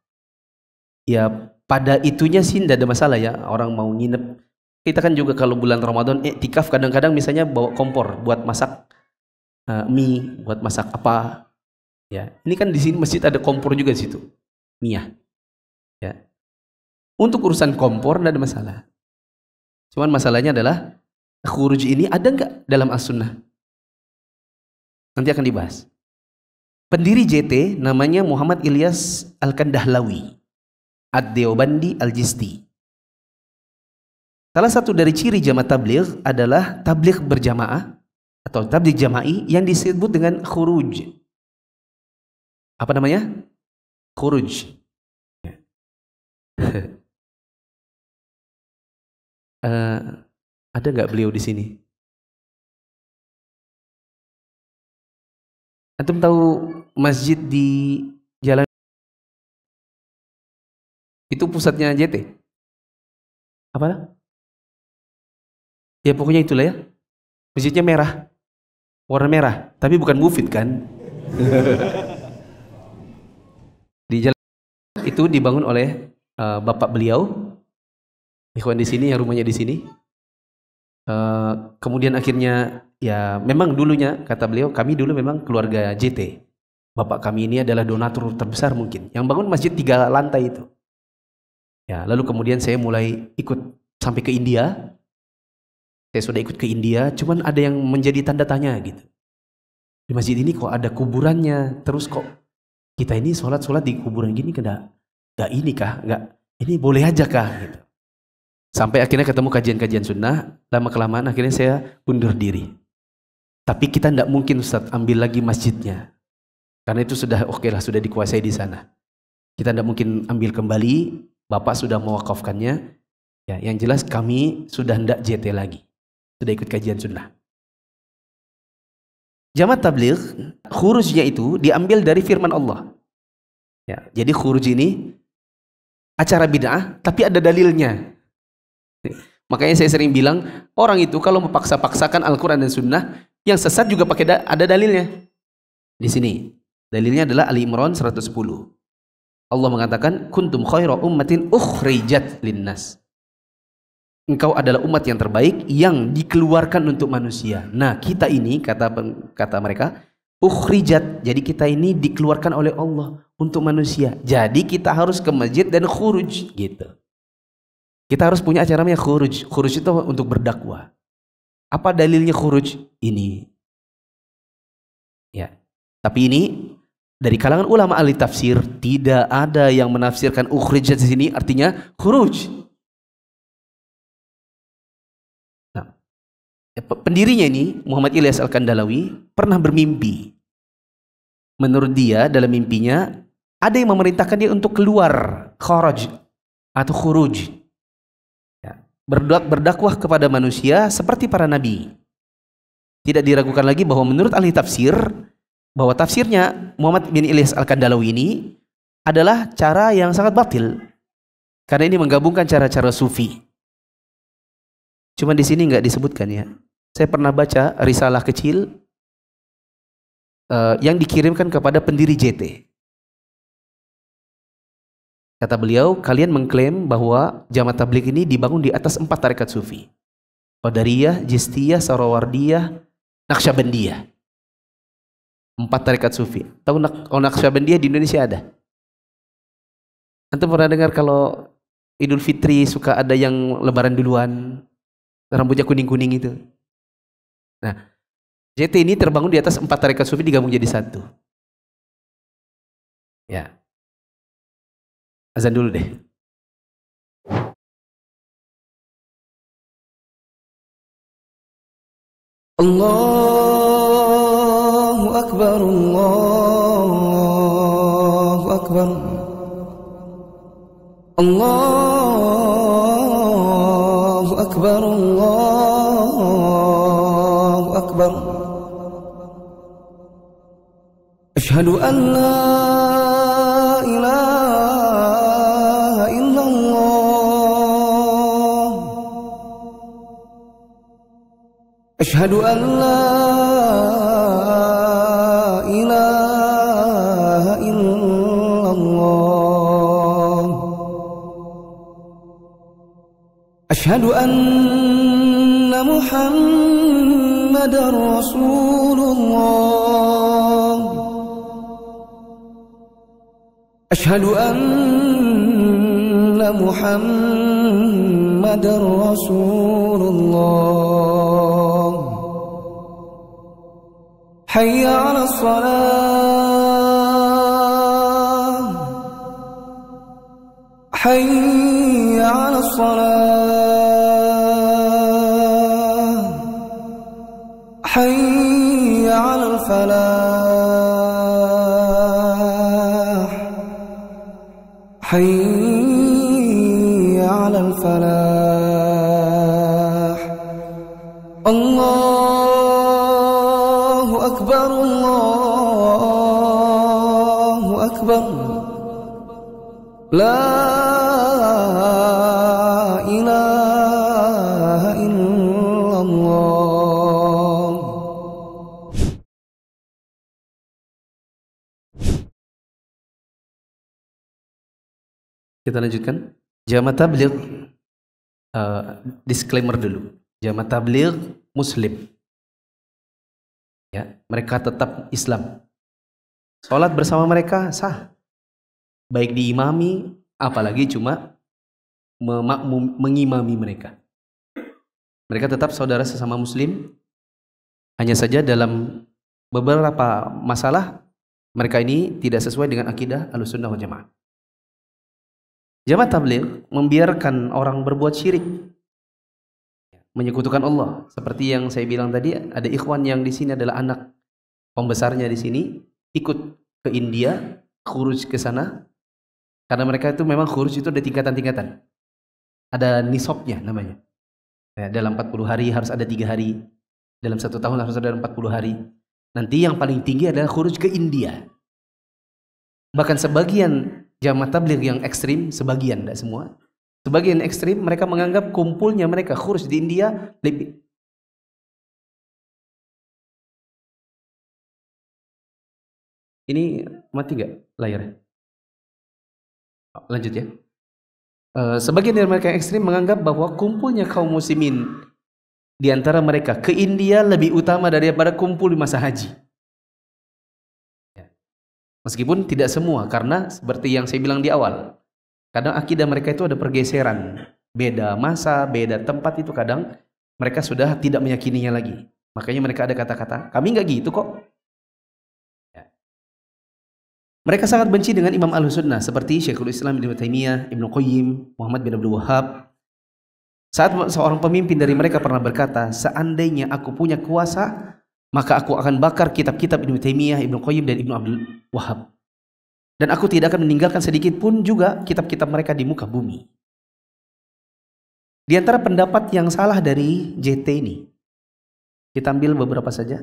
Ya pada itunya sih tidak ada masalah ya, orang mau nginep. Kita kan juga kalau bulan Ramadan iktikaf kadang-kadang misalnya bawa kompor buat masak mie, buat masak apa. Ya, ini kan di sini masjid ada kompor juga di situ. Miyah. Ya. Untuk urusan kompor tidak ada masalah. Cuman masalahnya adalah khuruj ini ada enggak dalam as-sunnah? Nanti akan dibahas. Pendiri JT namanya Muhammad Ilyas Al-Kandahlawi Ad-Deobandi Al-Jisti. Salah satu dari ciri jamaah tabligh adalah tabligh berjamaah atau tabligh jama'i yang disebut dengan khuruj. Apa namanya? Khuruj. Ada nggak beliau di sini? Antum tahu masjid di jalan itu pusatnya JT? Apa? Ya pokoknya itulah ya. Masjidnya merah, warna merah, tapi bukan Mufid kan? Di jalan itu dibangun oleh bapak beliau, ikhwan di sini yang rumahnya di sini. Kemudian akhirnya ya memang dulunya kata beliau, kami dulu memang keluarga JT. Bapak kami ini adalah donatur terbesar mungkin yang bangun masjid 3 lantai itu. Ya, lalu kemudian saya mulai ikut sampai ke India. Saya sudah ikut ke India, cuman ada yang menjadi tanda tanya gitu. Di masjid ini kok ada kuburannya, terus kok kita ini sholat di kuburan gini nggak ini kah? Nggak, ini boleh aja kah? Gitu. Sampai akhirnya ketemu kajian-kajian sunnah, lama-kelamaan akhirnya saya undur diri. Tapi kita tidak mungkin Ustaz ambil lagi masjidnya. Karena itu sudah oke lah, sudah dikuasai di sana. Kita tidak mungkin ambil kembali, Bapak sudah mewakafkannya. Ya, yang jelas kami sudah tidak JT lagi. Sudah ikut kajian sunnah. Jamaah tabligh, khurujnya itu diambil dari firman Allah. Ya, jadi khuruj ini acara bid'ah, tapi ada dalilnya. Makanya saya sering bilang, orang itu kalau memaksa-paksakan Al-Quran dan Sunnah, yang sesat juga pakai ada dalilnya. Di sini dalilnya adalah Ali Imran 110. Allah mengatakan kuntum khaira ummatin ukhrijat linnas. Engkau adalah umat yang terbaik yang dikeluarkan untuk manusia. Nah, kita ini kata mereka ukhrijat, jadi kita ini dikeluarkan oleh Allah untuk manusia. Jadi kita harus ke masjid dan khuruj gitu. Kita harus punya acara namanya khuruj. Khuruj itu untuk berdakwah. Apa dalilnya khuruj? Ini. Ya. Tapi ini dari kalangan ulama ahli tafsir tidak ada yang menafsirkan ukhrijat di sini artinya khuruj. Nah, pendirinya ini Muhammad Ilyas Al-Kandalawi pernah bermimpi. Menurut dia dalam mimpinya ada yang memerintahkan dia untuk keluar kharaj atau khuruj. Berdakwah kepada manusia seperti para nabi. Tidak diragukan lagi bahwa menurut ahli tafsir, bahwa tafsirnya Muhammad bin Ilyas Al-Kandalawi ini adalah cara yang sangat batil. Karena ini menggabungkan cara-cara sufi. Cuma di sini nggak disebutkan ya. Saya pernah baca risalah kecil yang dikirimkan kepada pendiri JT. Kata beliau, kalian mengklaim bahwa Jamaah Tabligh ini dibangun di atas 4 tarekat sufi. Qadariyah, Jistiyah, Sarawardiyah, Naqsyabandiyah. 4 tarekat sufi. Tahu Naqsyabandiyah di Indonesia ada? Antum pernah dengar kalau Idul Fitri suka ada yang lebaran duluan, rambutnya kuning-kuning itu? Nah, JT ini terbangun di atas 4 tarekat sufi digabung jadi satu. Ya. Azan dulu deh. Allahu Akbar, Allahu Akbar, Allahu Akbar, Allahu Akbar. Asyhadu an la ilaha illallah. Asyhadu an la ilaha illallah. Asyhadu anna Muhammadar Rasulullah. Asyhadu anna Muhammadar Rasulullah. Hayya 'alas salah. Hayya 'alas salah. Hayya 'alal falah. Hayya 'alal falah. Allahu Akbar, Allahu Akbar. La ilaha illallah. Kita lanjutkan. Jamaah Tabligh, disclaimer dulu. Jamaah Tabligh Muslim. Ya, mereka tetap Islam. Sholat bersama mereka sah. Baik diimami, apalagi cuma mengimami mereka. Mereka tetap saudara sesama Muslim. Hanya saja dalam beberapa masalah mereka ini tidak sesuai dengan akidah Ahlussunnah wal Jamaah. Jamaah Tabligh membiarkan orang berbuat syirik, menyekutukan Allah. Seperti yang saya bilang tadi, ada ikhwan yang di sini adalah anak pembesarnya di sini ikut ke India, khuruj ke sana. Karena mereka itu memang khuruj itu ada tingkatan-tingkatan. Ada nisabnya namanya. Ya, dalam 40 hari harus ada 3 hari. Dalam 1 tahun harus ada 40 hari. Nanti yang paling tinggi adalah khuruj ke India. Bahkan sebagian Jamaah Tabligh yang ekstrim, sebagian, tidak semua. Sebagian ekstrim mereka menganggap kumpulnya mereka khuruj di India lebih Ini mati nggak layarnya? Lanjut ya. Sebagian dari mereka yang ekstrim menganggap bahwa kumpulnya kaum muslimin di antara mereka ke India lebih utama daripada kumpul di masa haji. Ya. Meskipun tidak semua, karena seperti yang saya bilang di awal, kadang akidah mereka itu ada pergeseran, beda masa, beda tempat, itu kadang mereka sudah tidak meyakininya lagi. Makanya mereka ada kata-kata, kami nggak gitu kok. Ya. Mereka sangat benci dengan Imam Ahlus-Sunnah seperti Syekhul Islam Ibnu Taimiyah, Ibnu Qayyim, Muhammad bin Abdul Wahhab. Saat seorang pemimpin dari mereka pernah berkata, seandainya aku punya kuasa, maka aku akan bakar kitab-kitab Ibnu Taimiyah, Ibnu Qayyim, dan Ibnu Abdul Wahhab. Dan aku tidak akan meninggalkan sedikit pun juga kitab-kitab mereka di muka bumi. Di antara pendapat yang salah dari JT ini, kita ambil beberapa saja.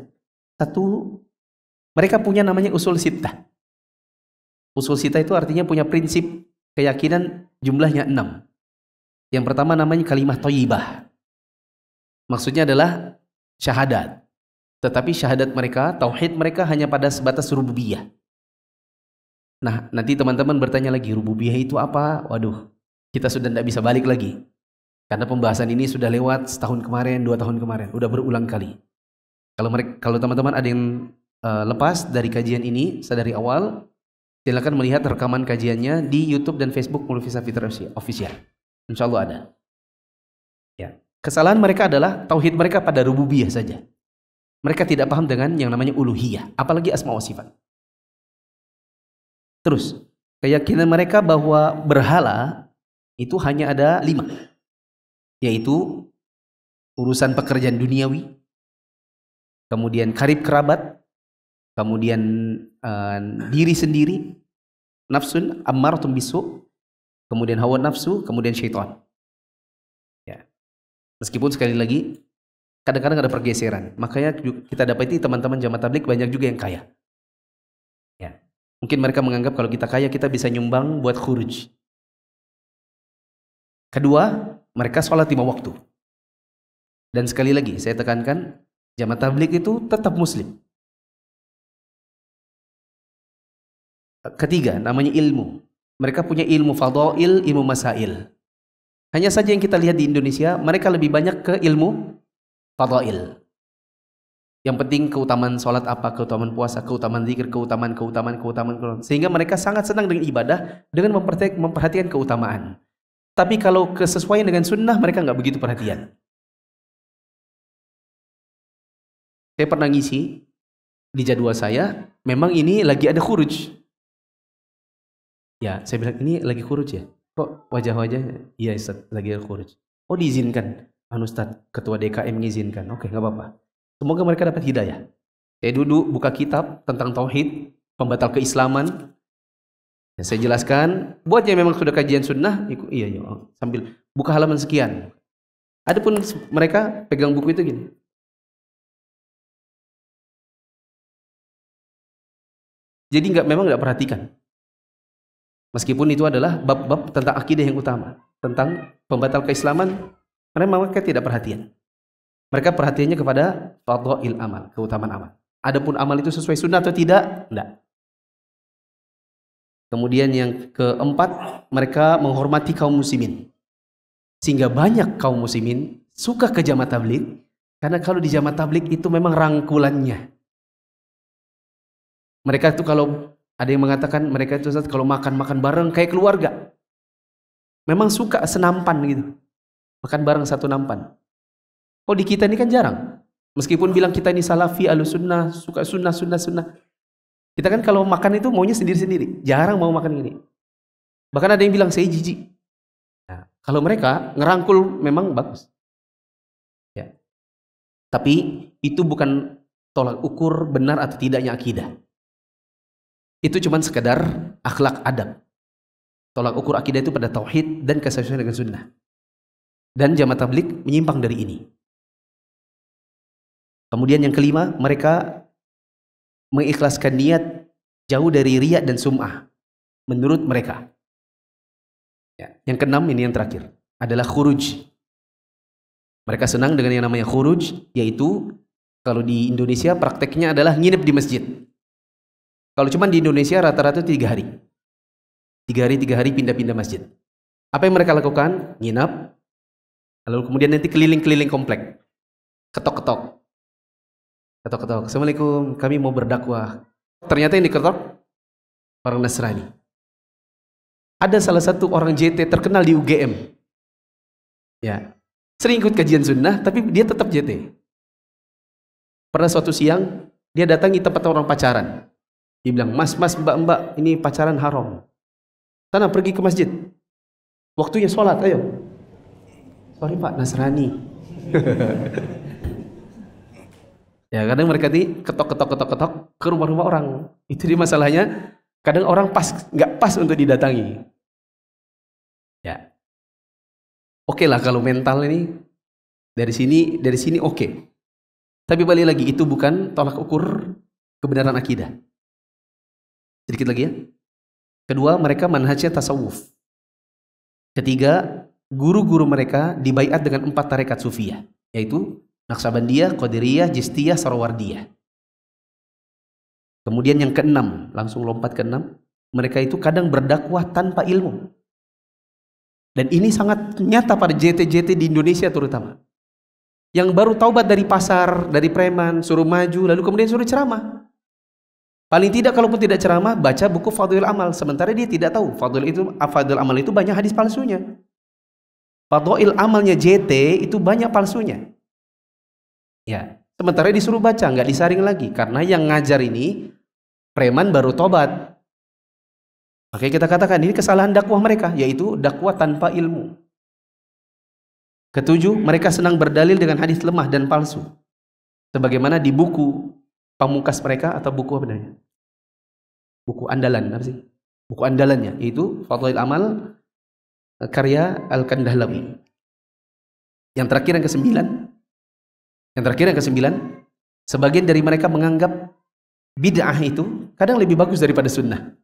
Satu, mereka punya namanya usul sittah. Usul sittah itu artinya punya prinsip keyakinan jumlahnya 6. Yang pertama namanya kalimah thayyibah. Maksudnya adalah syahadat. Tetapi syahadat mereka, tauhid mereka hanya pada sebatas rububiyah. Nah, nanti teman-teman bertanya lagi, rububiyah itu apa? Waduh, kita sudah tidak bisa balik lagi. Karena pembahasan ini sudah lewat setahun kemarin, 2 tahun kemarin, udah berulang kali. Kalau teman-teman ada yang lepas dari kajian ini sedari awal, silakan melihat rekaman kajiannya di YouTube dan Facebook Mulvisa Fitra Official. Insya Allah ada. Ya. Kesalahan mereka adalah tauhid mereka pada rububiyah saja. Mereka tidak paham dengan yang namanya uluhiyah, apalagi asma wa sifat. Terus, keyakinan mereka bahwa berhala itu hanya ada 5. Yaitu urusan pekerjaan duniawi, kemudian karib kerabat, kemudian diri sendiri, nafsun ammaratun bisu, kemudian hawa nafsu, kemudian syaitan. Ya. Meskipun sekali lagi kadang-kadang ada pergeseran, makanya kita dapati teman-teman jamaah tabligh banyak juga yang kaya. Ya. Mungkin mereka menganggap kalau kita kaya kita bisa nyumbang buat khuruj. Kedua, mereka sholat 5 waktu. Dan sekali lagi saya tekankan, jamaah tabligh itu tetap muslim. Ketiga, namanya ilmu. Mereka punya ilmu fadail, ilmu masail. Hanya saja yang kita lihat di Indonesia, mereka lebih banyak ke ilmu fadail. Yang penting keutamaan sholat apa, keutamaan puasa, keutamaan zikir, keutamaan. Sehingga mereka sangat senang dengan ibadah, dengan memperhatikan keutamaan. Tapi kalau kesesuaian dengan sunnah, mereka nggak begitu perhatian. Saya pernah ngisi di jadwal saya, memang ini lagi ada khuruj. Ya, saya bilang, ini lagi khuruj ya? Kok wajah-wajah? Iya Ustaz, lagi ada khuruj. Oh diizinkan? Ustaz, ketua DKM mengizinkan. Oke, nggak apa-apa. Semoga mereka dapat hidayah. Saya duduk, buka kitab tentang tauhid, pembatal keislaman. Ya, saya jelaskan, buat yang memang sudah kajian sunnah, iya, sambil buka halaman sekian. Adapun mereka pegang buku itu gini. Jadi memang nggak perhatikan. Meskipun itu adalah bab-bab tentang akidah yang utama, tentang pembatal keislaman, mereka tidak perhatian. Mereka perhatiannya kepada fadhail amal, keutamaan amal. Adapun amal itu sesuai sunnah atau tidak, enggak. Kemudian yang keempat, mereka menghormati kaum muslimin. Sehingga banyak kaum muslimin suka ke jamaah tabligh, karena kalau di jamaah tabligh itu memang rangkulannya. Mereka itu kalau ada yang mengatakan mereka itu kalau makan bareng kayak keluarga. Memang suka senampan gitu. Makan bareng satu nampan. Oh di kita ini kan jarang. Meskipun bilang kita ini salafi, Ahlussunnah, suka sunnah. Kita kan kalau makan itu maunya sendiri-sendiri. Jarang mau makan gini. Bahkan ada yang bilang saya jijik. Nah, kalau mereka ngerangkul memang bagus. Ya. Tapi itu bukan tolak ukur benar atau tidaknya akidah. Itu cuma sekedar akhlak adab. Tolak ukur akidah itu pada tauhid dan kesesuaian dengan sunnah. Dan jamaah tabligh menyimpang dari ini. Kemudian yang kelima, mereka mengikhlaskan niat jauh dari riya dan sum'ah menurut mereka. Ya. Yang keenam, ini yang terakhir, adalah khuruj. Mereka senang dengan yang namanya khuruj, yaitu kalau di Indonesia prakteknya adalah nginep di masjid. Kalau cuma di Indonesia rata-rata 3 hari. 3 hari pindah-pindah masjid. Apa yang mereka lakukan? Nginap, lalu kemudian nanti keliling-keliling komplek. Ketok-ketok. Ketok-ketok. Assalamualaikum, kami mau berdakwah. Ternyata yang diketok orang Nasrani. Ada salah satu orang JT terkenal di UGM. Ya. Sering ikut kajian sunnah, tapi dia tetap JT. Pernah suatu siang, dia datangi tempat orang pacaran. Dia bilang, mas, mbak, ini pacaran haram. Sana pergi ke masjid. Waktunya sholat, ayo. Sorry pak, Nasrani. Ya kadang mereka ketok ke rumah-rumah orang. Itu dia masalahnya. Kadang orang nggak pas untuk didatangi. Ya, oke lah kalau mental ini dari sini oke. Tapi balik lagi itu bukan tolak ukur kebenaran akidah. Sedikit lagi ya. Kedua, mereka manhajnya tasawuf. Ketiga, guru-guru mereka dibaiat dengan 4 tarekat sufiyah, yaitu Naqsabandiyah, Qadiriyah, Jistiyah, Sarawardiyah. Kemudian yang keenam, langsung lompat ke 6, mereka itu kadang berdakwah tanpa ilmu. Dan ini sangat nyata pada JT-JT di Indonesia terutama. Yang baru taubat dari pasar, dari preman, suruh maju, lalu kemudian suruh ceramah. Paling tidak kalaupun tidak ceramah, baca buku Fadhil Amal. Sementara dia tidak tahu Fadhil Amal itu banyak hadis palsunya. Fadhil Amalnya JT itu banyak palsunya. Ya, sementara disuruh baca, nggak disaring lagi. Karena yang ngajar ini preman baru tobat. Makanya kita katakan ini kesalahan dakwah mereka, yaitu dakwah tanpa ilmu. Ketujuh, mereka senang berdalil dengan hadis lemah dan palsu. Sebagaimana di buku pamungkas mereka, atau buku apa namanya? Buku andalan, apa sih? Buku andalannya, yaitu Fadhail Amal karya Al-Kandahlawi. Yang terakhir yang ke-9, sebagian dari mereka menganggap bid'ah itu kadang lebih bagus daripada sunnah.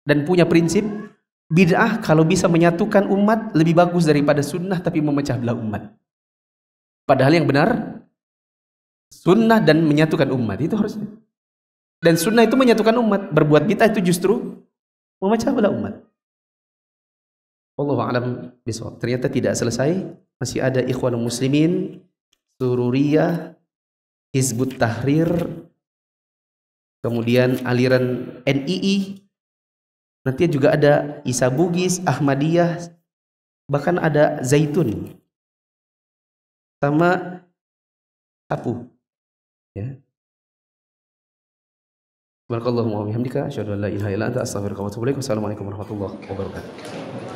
Dan punya prinsip, bid'ah kalau bisa menyatukan umat lebih bagus daripada sunnah tapi memecah belah umat. Padahal yang benar, sunnah dan menyatukan umat, itu harusnya. Dan sunnah itu menyatukan umat, berbuat bid'ah itu justru memecah belah umat. Wallahu a'lam bishawab. Ternyata tidak selesai, masih ada Ikhwanul Muslimin, Sururiyah, Hizbut Tahrir, kemudian aliran NII, nanti juga ada Isa Bugis, Ahmadiyah, bahkan ada Zaitun, sama Sapu. Ya. Subhanakallahumma wa bihamdika asyhadu an la ilaha illa anta astaghfiruka wa atubu ilaik. Wassalamualaikum warahmatullahi wabarakatuh.